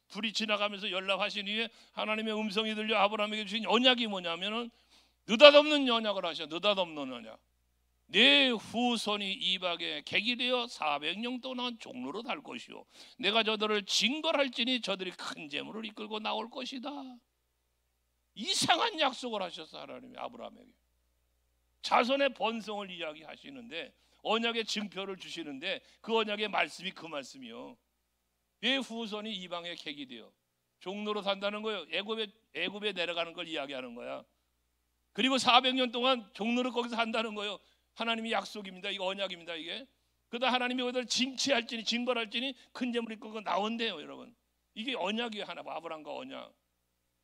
불이 지나가면서 연락하신 이후에 하나님의 음성이 들려 아브라함에게 주신 언약이 뭐냐면은 느닷없는 언약을 하셔. 느닷없는 언약. 내 후손이 이방에 객이 되어 400년 동안 종로로 달 것이요 내가 저들을 징벌할지니 저들이 큰 재물을 이끌고 나올 것이다. 이상한 약속을 하셨어. 하나님이 아브라함에게 자손의 번성을 이야기하시는데, 언약의 증표를 주시는데, 그 언약의 말씀이 그 말씀이요. 내 후손이 이방의 객이 되어 종로로 산다는 거예요. 애굽에 내려가는 걸 이야기하는 거야. 그리고 400년 동안 종로로 거기서 산다는 거예요. 하나님이 약속입니다. 이거 언약입니다. 이게 그러다 하나님이 그들 징치할지니 징벌할지니 큰 재물이 끄고 나온대요. 여러분, 이게 언약이에요. 하나 아브라함과 언약.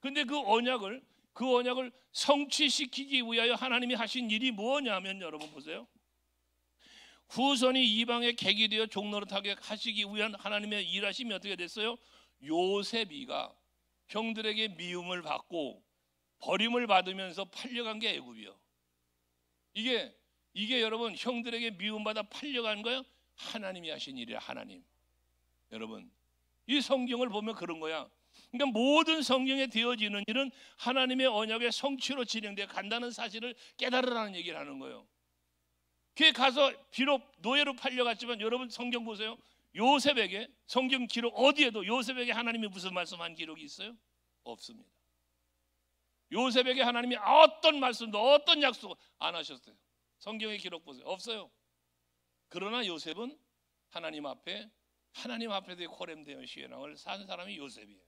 근데 그 언약을 성취시키기 위하여 하나님이 하신 일이 뭐냐면, 여러분 보세요. 후손이 이방의 객이 되어 종노릇하게 하시기 위한 하나님의 일하심이 어떻게 됐어요? 요셉이가 형들에게 미움을 받고 버림을 받으면서 팔려간 게 애굽이요. 이게 여러분, 형들에게 미움받아 팔려간 거예요. 하나님이 하신 일이야. 하나님. 여러분, 이 성경을 보면 그런 거야. 그러니까 모든 성경에 되어지는 일은 하나님의 언약의 성취로 진행되어 간다는 사실을 깨달으라는 얘기를 하는 거예요. 그에 가서 비록 노예로 팔려갔지만, 여러분 성경 보세요. 요셉에게, 성경 기록 어디에도 요셉에게 하나님이 무슨 말씀한 기록이 있어요? 없습니다. 요셉에게 하나님이 어떤 말씀도 어떤 약속 안 하셨어요. 성경의 기록 보세요. 없어요. 그러나 요셉은 하나님 앞에 코렘되어 시행을 산 사람이 요셉이에요.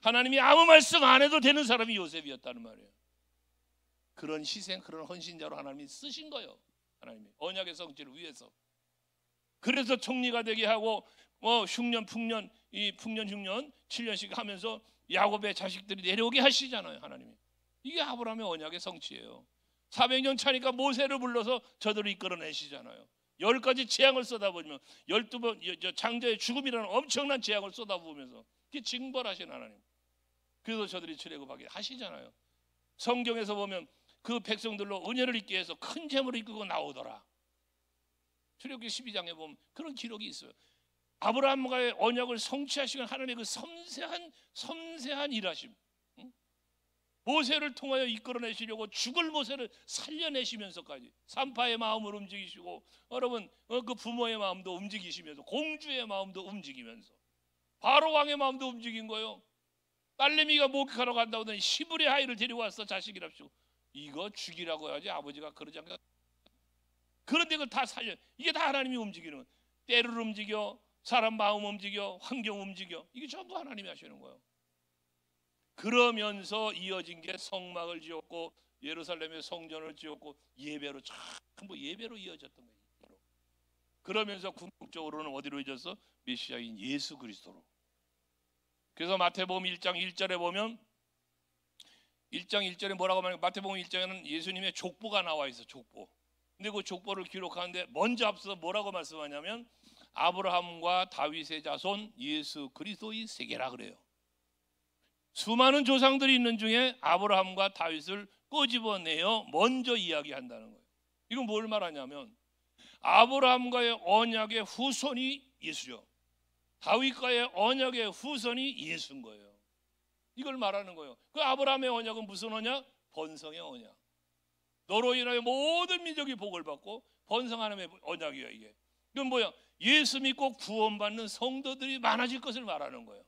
하나님이 아무 말씀 안 해도 되는 사람이 요셉이었다는 말이에요. 그런 희생, 그런 헌신자로 하나님이 쓰신 거예요. 하나님이 언약의 성취를 위해서. 그래서 총리가 되게 하고 흉년 풍년, 이 풍년 흉년 7년씩 하면서 야곱의 자식들이 내려오게 하시잖아요. 하나님이. 이게 아브라함의 언약의 성취예요. 400년 차니까 모세를 불러서 저들을 이끌어내시잖아요. 10가지 재앙을 쏟아부으면 12번 장자의 죽음이라는 엄청난 재앙을 쏟아부으면서 그게 징벌하신 하나님. 그래서 저들이 출애굽하게 하시잖아요. 성경에서 보면 그 백성들로 은혜를 입게 해서 큰 재물을 이끌고 나오더라. 출애굽기 12장에 보면 그런 기록이 있어요. 아브라함과의 언약을 성취하시는 하나님의 그 섬세한 일하심. 모세를 통하여 이끌어내시려고 죽을 모세를 살려내시면서까지 산파의 마음을 움직이시고, 여러분 그 부모의 마음도 움직이시면서, 공주의 마음도 움직이면서, 바로 왕의 마음도 움직인 거예요. 딸내미가 목욕하러 간다고 하더니 시부리 아이를 데리고 와서 자식이랍시고, 이거 죽이라고 해야지 아버지가 그러지 않겠다. 그런데 그걸 다 살려. 이게 다 하나님이 움직이는 거예요. 때를 움직여, 사람 마음 움직여, 환경 움직여. 이게 전부 하나님이 하시는 거예요. 그러면서 이어진 게 성막을 지었고, 예루살렘의 성전을 지었고, 예배로 전부 예배로 이어졌던 거예요. 그러면서 궁극적으로는 어디로 이어졌어? 메시아인 예수 그리스도로. 그래서 마태복음 1장 1절에 보면, 1장 1절에 뭐라고 말하면, 마태복음 1장에는 예수님의 족보가 나와 있어. 족보. 근데 그 족보를 기록하는데 먼저 앞서 뭐라고 말씀하냐면, 아브라함과 다윗의 자손 예수 그리스도의 세계라 그래요. 수많은 조상들이 있는 중에 아브라함과 다윗을 꼬집어내어 먼저 이야기한다는 거예요. 이건 뭘 말하냐면, 아브라함과의 언약의 후손이 예수죠. 다윗과의 언약의 후손이 예수인 거예요. 이걸 말하는 거예요. 그 아브라함의 언약은 무슨 언약? 번성의 언약. 너로 인하여 모든 민족이 복을 받고 번성하는 언약이에요. 이게. 이건 뭐야? 예수 믿고 구원받는 성도들이 많아질 것을 말하는 거예요.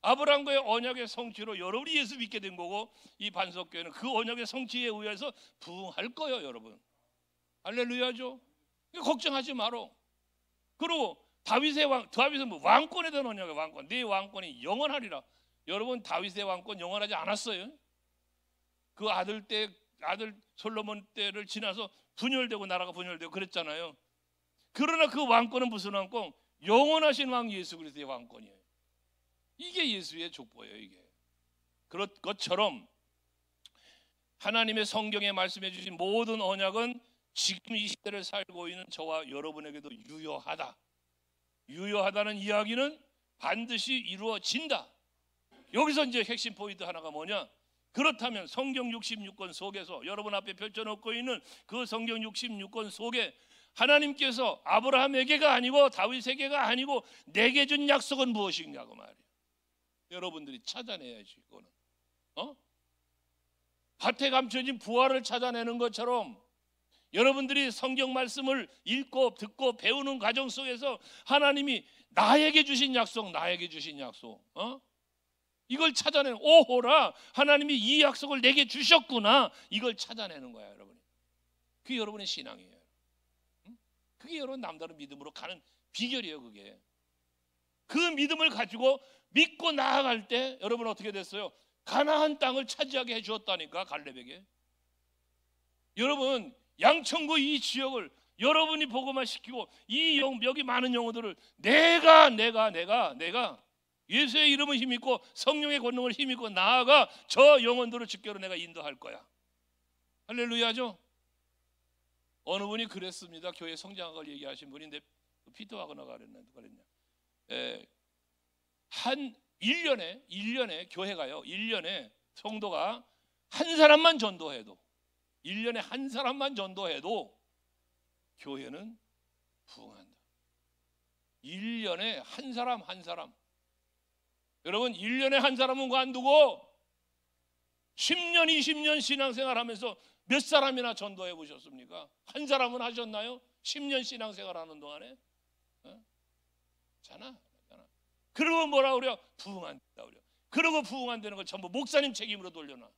아브라함과의 언약의 성취로 여러분이 예수 믿게 된 거고, 이 반석교회는 그 언약의 성취에 의해서 부흥할 거예요. 여러분 할렐루야죠. 걱정하지 마라. 그리고 다윗은 뭐 왕권에 대한 언약의 왕권, 네 왕권이 영원하리라. 여러분 다윗의 왕권 영원하지 않았어요. 그 아들 솔로몬 때를 지나서 분열되고 나라가 분열되고 그랬잖아요. 그러나 그 왕권은 무슨 왕권? 영원하신 왕 예수 그리스도의 왕권이에요. 이게 예수의 족보예요. 이게 그런 것처럼 하나님의 성경에 말씀해 주신 모든 언약은 지금 이 시대를 살고 있는 저와 여러분에게도 유효하다. 유효하다는 이야기는 반드시 이루어진다. 여기서 이제 핵심 포인트 하나가 뭐냐? 그렇다면 성경 66권 속에서 여러분 앞에 펼쳐놓고 있는 그 성경 66권 속에 하나님께서 아브라함에게가 아니고 다윗에게가 아니고 내게 준 약속은 무엇이냐고 말이에요. 여러분들이 찾아내야지. 이거는 밭에 감춰진 부활을 찾아내는 것처럼 여러분들이 성경 말씀을 읽고 듣고 배우는 과정 속에서 하나님이 나에게 주신 약속, 이걸 찾아내는, 오호라, 하나님이 이 약속을 내게 주셨구나, 이걸 찾아내는 거야 여러분이. 그게 여러분의 신앙이에요. 그게 여러분 남다른 믿음으로 가는 비결이에요. 그게 그 믿음을 가지고 믿고 나아갈 때 여러분 어떻게 됐어요? 가나안 땅을 차지하게 해주었다니까. 갈렙에게. 여러분 양천구 이 지역을 여러분이 복음화 시키고 이 여기 많은 영혼들을 내가 예수의 이름을 힘입고 성령의 권능을 힘입고 나아가 저 영혼들을 주께로 내가 인도할 거야. 할렐루야죠. 어느 분이 그랬습니다. 교회 성장학을 얘기하신 분인데 피터 와그너가 그랬냐. 한 1년에 교회가요, 1년에 성도가 한 사람만 전도해도, 1년에 한 사람만 전도해도 교회는 부흥한다. 1년에 한 사람. 여러분 1년에 한 사람은 관두고 10년 20년 신앙생활 하면서 몇 사람이나 전도해 보셨습니까? 한 사람은 하셨나요? 10년 신앙생활 하는 동안에? 잖아. 그러고 뭐라 그래요? 부흥한다 그래요. 그러고 부흥한다는 걸 전부 목사님 책임으로 돌려놔.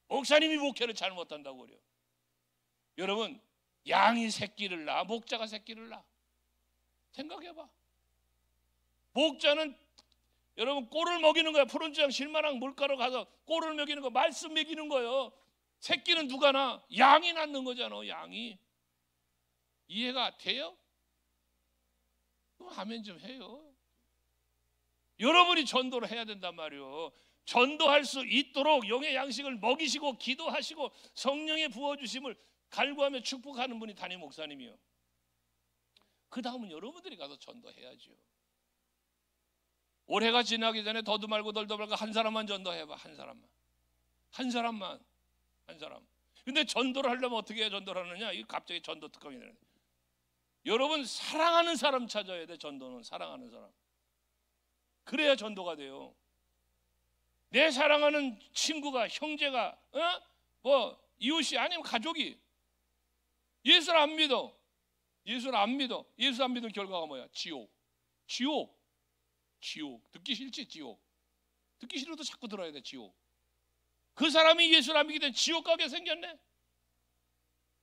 목사님이 목회를 잘못한다고 그래요. 여러분 양이 새끼를 낳아, 목자가 새끼를 낳아. 생각해봐. 목자는 여러분 꼴을 먹이는 거야. 푸른장 실만한 물가로 가서 꼴을 먹이는 거, 말씀 먹이는 거예요. 새끼는 누가 낳아? 양이 낳는 거잖아. 양이. 이해가 돼요? 그럼 하면 좀 해요. 여러분이 전도를 해야 된단 말이에요. 전도할 수 있도록 영의 양식을 먹이시고 기도하시고 성령의 부어주심을 갈구하며 축복하는 분이 담임 목사님이요. 그 다음은 여러분들이 가서 전도해야죠. 올해가 지나기 전에 더도 말고 덜도 말고 한 사람만 전도해봐. 한 사람. 근데 전도를 하려면 어떻게 전도를 하느냐? 이거 갑자기 전도 특강이 되는 거예요. 여러분 사랑하는 사람 찾아야 돼. 전도는 사랑하는 사람. 그래야 전도가 돼요. 내 사랑하는 친구가, 형제가, 이웃이, 아니면 가족이 예수를 안 믿어. 예수 안 믿은 결과가 뭐야? 지옥. 듣기 싫지? 지옥. 듣기 싫어도 자꾸 들어야 돼. 지옥. 그 사람이 예수를 안 믿게 되면 지옥 가게 생겼네.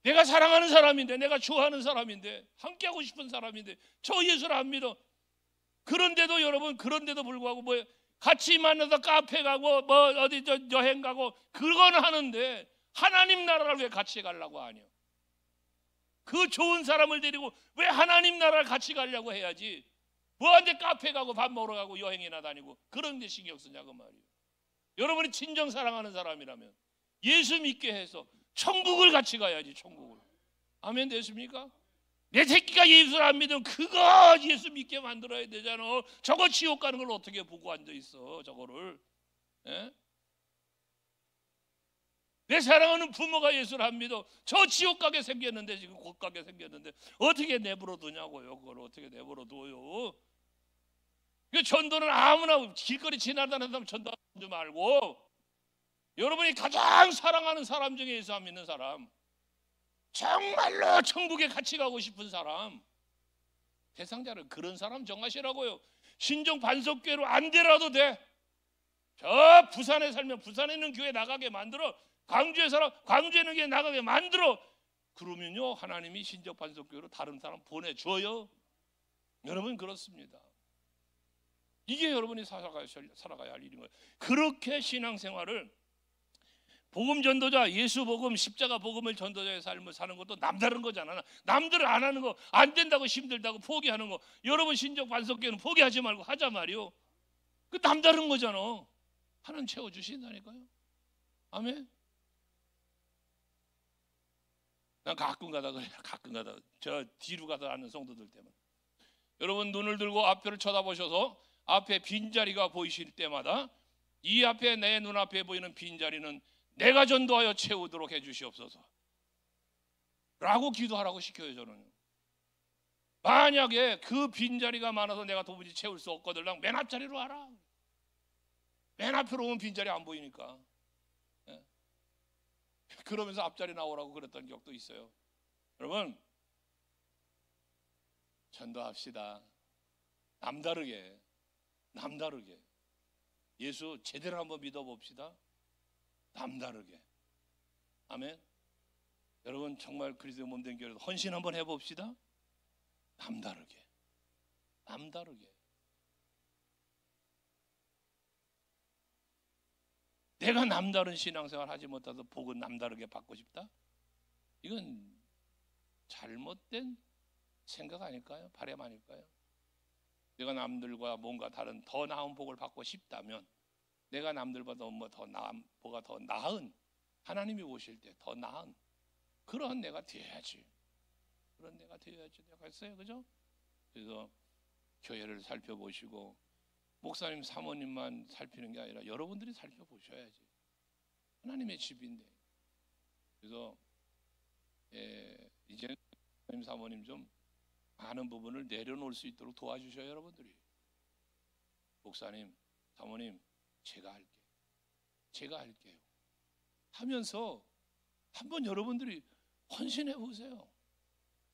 내가 사랑하는 사람인데, 내가 좋아하는 사람인데, 함께하고 싶은 사람인데 저 예수를 안 믿어. 그런데도 여러분, 그런데도 불구하고 같이 만나서 카페 가고 어디 여행 가고 그건 하는데 하나님 나라를 왜 같이 가려고 하냐? 그 좋은 사람을 데리고 왜 하나님 나라를 같이 가려고 해야지? 뭐한테 카페 가고 밥 먹으러 가고 여행이나 다니고 그런 데 신경 쓰냐고 말이에요. 여러분이 진정 사랑하는 사람이라면 예수 믿게 해서 천국을 같이 가야지. 천국을. 아멘 되십니까? 내 새끼가 예수를 안 믿으면 그거 예수 믿게 만들어야 되잖아. 저거 지옥 가는 걸 어떻게 보고 앉아 있어? 저거를. 내 사랑하는 부모가 예수를 안 믿어. 저 지옥 가게 생겼는데, 지금 곧 가게 생겼는데 어떻게 내버려 두냐고요. 그걸 어떻게 내버려 둬요? 그 전도는 아무나 길거리 지나다니는 사람 전도하지 말고, 여러분이 가장 사랑하는 사람 중에 예수 안 믿는 사람, 정말로 천국에 같이 가고 싶은 사람, 대상자를 그런 사람 정하시라고요. 신정 반석교회로 안 되라도 돼. 저 부산에 살면 부산에 있는 교회 나가게 만들어. 광주에 살아 광주에 있는 교회 나가게 만들어. 그러면요 하나님이 신정 반석교회로 다른 사람 보내줘요. 여러분 그렇습니다. 이게 여러분이 살아가야 할 일인 거예요. 그렇게 신앙생활을, 복음 전도자, 예수 복음, 십자가 복음을 전도자의 삶을 사는 것도 남다른 거잖아. 남들은 안 하는 거, 안 된다고 힘들다고 포기하는 거, 여러분 신정 반석교회는 포기하지 말고 하자 말이요. 그 남다른 거잖아. 하나님 채워주신다니까요. 아멘. 난 가끔 가다 저 뒤로 가다 하는 성도들 때문에, 여러분 눈을 들고 앞을 쳐다보셔서 앞에 빈자리가 보이실 때마다 이 앞에 내 눈앞에 보이는 빈자리는 내가 전도하여 채우도록 해주시옵소서 라고 기도하라고 시켜요. 저는 만약에 그 빈자리가 많아서 내가 도무지 채울 수 없거든, 맨 앞자리로 와라. 맨 앞으로 오면 빈자리 안 보이니까. 그러면서 앞자리 나오라고 그랬던 기억도 있어요. 여러분 전도합시다. 남다르게. 예수 제대로 한번 믿어봅시다. 남다르게. 아멘. 여러분 정말 그리스도의 몸된 교회에서 헌신 한번 해봅시다. 남다르게. 남다르게. 내가 남다른 신앙생활 하지 못해서 복은 남다르게 받고 싶다? 이건 잘못된 생각 아닐까요? 바람 아닐까요? 내가 남들과 뭔가 다른 더 나은 복을 받고 싶다면, 내가 남들보다 뭐 더 나은, 뭐가 더 나은, 하나님이 오실 때 더 나은 그런 내가 되어야지. 그런 내가 되어야지. 내가 했어요, 그죠? 그래서 교회를 살펴보시고, 목사님, 사모님만 살피는 게 아니라 여러분들이 살펴보셔야지. 하나님의 집인데. 그래서 이제 목사님, 사모님 좀 많은 부분을 내려놓을 수 있도록 도와주셔요, 여러분들이. 목사님, 사모님, 제가 할게요 하면서 한번 여러분들이 헌신해 보세요.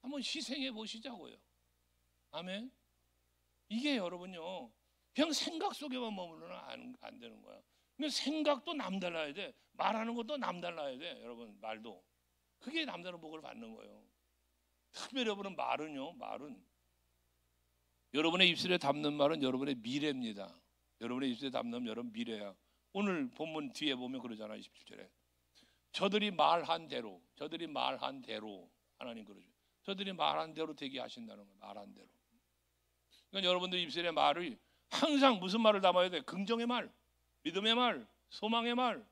한번 희생해 보시자고요. 아멘. 이게 여러분요, 그냥 생각 속에만 머무르면 안 되는 거야. 근데 생각도 남달라야 돼. 말하는 것도 남달라야 돼. 여러분, 말도. 그게 남다른 복을 받는 거예요. 특별히 여러분은 말은 여러분의 입술에 담는 말은 여러분의 미래입니다. 여러분의 입술에 담는 여러분 미래야. 오늘 본문 뒤에 보면 그러잖아요. 27절에 저들이 말한 대로 하나님 그러죠. 저들이 말한 대로 되게 하신다는 거예요. 말한 대로. 그러니까 여러분들 입술에 말을 항상 무슨 말을 담아야 돼? 긍정의 말, 믿음의 말, 소망의 말,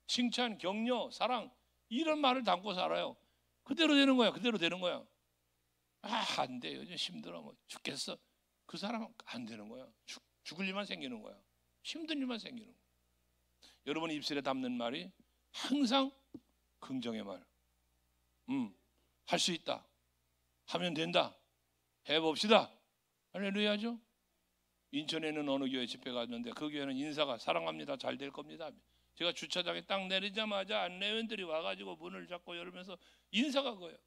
칭찬, 격려, 사랑, 이런 말을 담고 살아요. 그대로 되는 거야. 안 돼. 요즘 힘들어. 뭐 죽겠어. 그 사람은 안 되는 거야. 죽을 일만 생기는 거야. 힘든 일만 생기는 거야. 여러분이 입술에 담는 말이 항상 긍정의 말. 할 수 있다. 하면 된다. 해봅시다. 할렐루야죠. 인천에는 어느 교회 집회 갔는데 그 교회는 인사가 사랑합니다. 잘 될 겁니다. 제가 주차장에 딱 내리자마자 안내원들이 와가지고 문을 잡고 열면서 인사가 그거예요.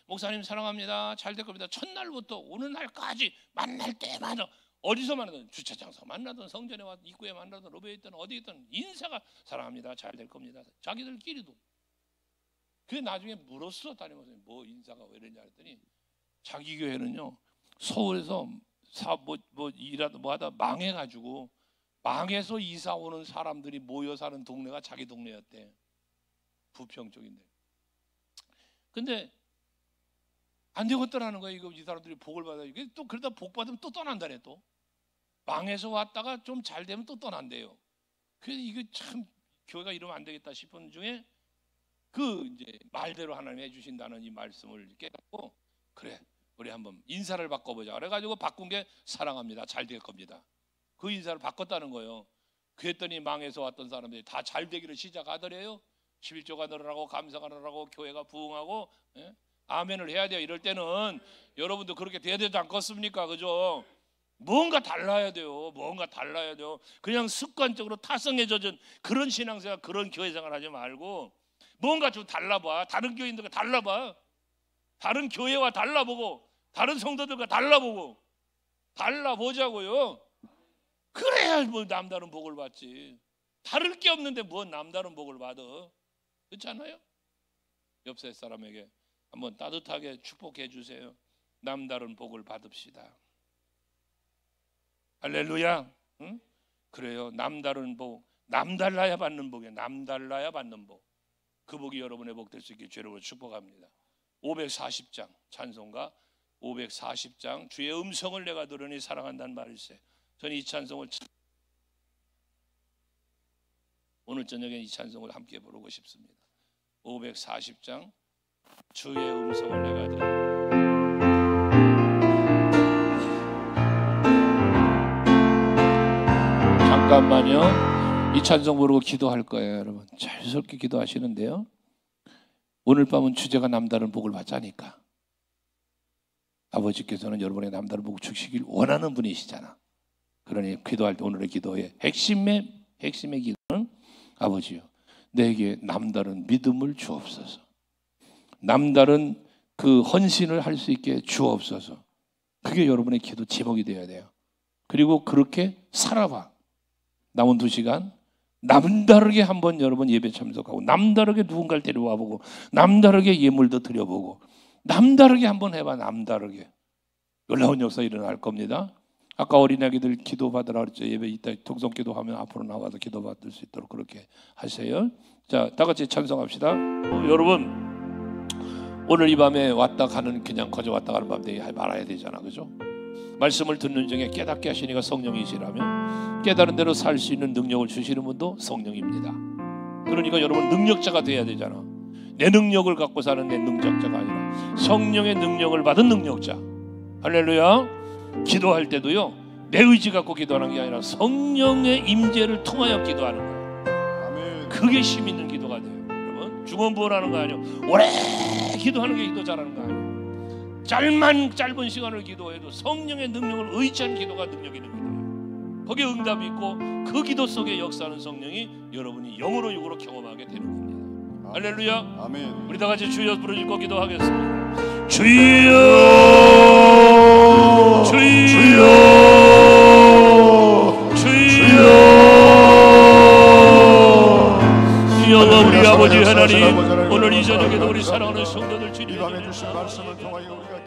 목사님 사랑합니다. 잘 될 겁니다. 첫날부터 오는 날까지 만날 때마다 어디서 만나든 주차장에서 만나든 성전에 와서 입구에 만나든 로베에 있든 어디 있든 인사가 사랑합니다. 잘 될 겁니다. 자기들끼리도. 그게 나중에 물었어. 다니면서 뭐 인사가 왜 이러냐 했더니 자기 교회는요 서울에서 일하다 뭐하다 망해가지고 망해서 이사 오는 사람들이 모여 사는 동네가 자기 동네였대. 부평 쪽인데. 근데 안 되겠더라는 거야. 이거 이 사람들이 복을 받아. 이게 또 그러다 복 받으면 또 떠난다네. 또 망해서 왔다가 좀 잘 되면 또 떠난대요. 그래서 이거 참 교회가 이러면 안 되겠다 싶은 중에 그 이제 말대로 하나님 해주신다는 이 말씀을 깨닫고 그래 우리 한번 인사를 바꿔보자. 그래가지고 바꾼 게 사랑합니다. 잘 될 겁니다. 그 인사를 바꿨다는 거예요. 그랬더니 망해서 왔던 사람들이 다 잘 되기를 시작하더래요. 11조가 늘어나고 감사가 늘어나고 교회가 부흥하고 아멘을 해야 돼요. 이럴 때는 여러분도 그렇게 돼야 되지 않겠습니까? 그죠? 뭔가 달라야 돼요. 그냥 습관적으로 타성에 젖은 그런 신앙생활, 그런 교회생활 하지 말고 뭔가 좀 달라봐. 다른 교인들과 달라봐. 다른 교회와 달라보고 다른 성도들과 달라보자고요. 그래야 뭐 남다른 복을 받지. 다를 게 없는데 뭔 남다른 복을 받아. 그렇지 않아요? 옆에 사람에게 한번 따뜻하게 축복해 주세요. 남다른 복을 받읍시다. 할렐루야. 응? 그래요. 남다른 복, 남달라야 받는 복이에요. 남달라야 받는 복. 그 복이 여러분의 복 될 수 있게 주님으로 축복합니다. 540장 찬송가 540장 주의 음성을 내가 들으니 사랑한다는 말일세. 저는 이 찬송을 오늘 저녁에 이 찬송을 함께 부르고 싶습니다. 540장 주의 음성을 내가 들으니. 잠깐만요. 이 찬송 부르고 기도할 거예요. 여러분 자유스럽게 기도하시는데요. 오늘 밤은 주제가 남다른 복을 받자니까 아버지께서는 여러분의 남다른 복을 주시길 원하는 분이시잖아. 그러니 기도할 때 오늘의 기도의 핵심의 기도는 아버지요 내게 남다른 믿음을 주옵소서. 남다른 그 헌신을 할 수 있게 주옵소서. 그게 여러분의 기도 제목이 되어야 돼요. 그리고 그렇게 살아봐. 남은 2시간 남다르게 한번 여러분 예배 참석하고, 남다르게 누군가를 데려와 보고, 남다르게 예물도 드려보고, 남다르게 한번 해봐. 남다르게 놀라운 역사 일어날 겁니다. 아까 어린아기들 기도 받으라 그랬죠. 예배 이따 동성 기도하면 앞으로 나와서 기도 받을 수 있도록 그렇게 하세요. 자, 다 같이 찬송합시다. 여러분, 오늘 이 밤에 왔다 가는, 그냥 거저 왔다 가는 밤 되게 말아야 되잖아, 그죠? 말씀을 듣는 중에 깨닫게 하시니까 성령이시라면 깨달은 대로 살 수 있는 능력을 주시는 분도 성령입니다. 그러니까 여러분 능력자가 돼야 되잖아. 내 능력을 갖고 사는 내 능력자가 아니라 성령의 능력을 받은 능력자. 할렐루야. 기도할 때도요, 내 의지 갖고 기도하는 게 아니라 성령의 임재를 통하여 기도하는 거예요. 아멘. 그게 힘 있는 기도가 돼요. 여러분, 중언부언하는 거 아니에요. 오래 기도하는 게 기도 잘하는 거 아니에요. 짧은 시간을 기도해도 성령의 능력을 의지한 기도가 능력 있는 기도예요. 거기에 응답이 있고 그 기도 속에 역사하는 성령이 여러분이 영으로 육으로 경험하게 되는 겁니다. 아멘. 할렐루야. 아멘. 우리 다 같이 주여 부르짖고 기도하겠습니다. 주여, 주여, 주여, 여호와 우리 아버지 하나님, 오늘 이 저녁에도 우리 사랑하는 성도들 주님 이 밤에 주신 말씀을 통하여 우리가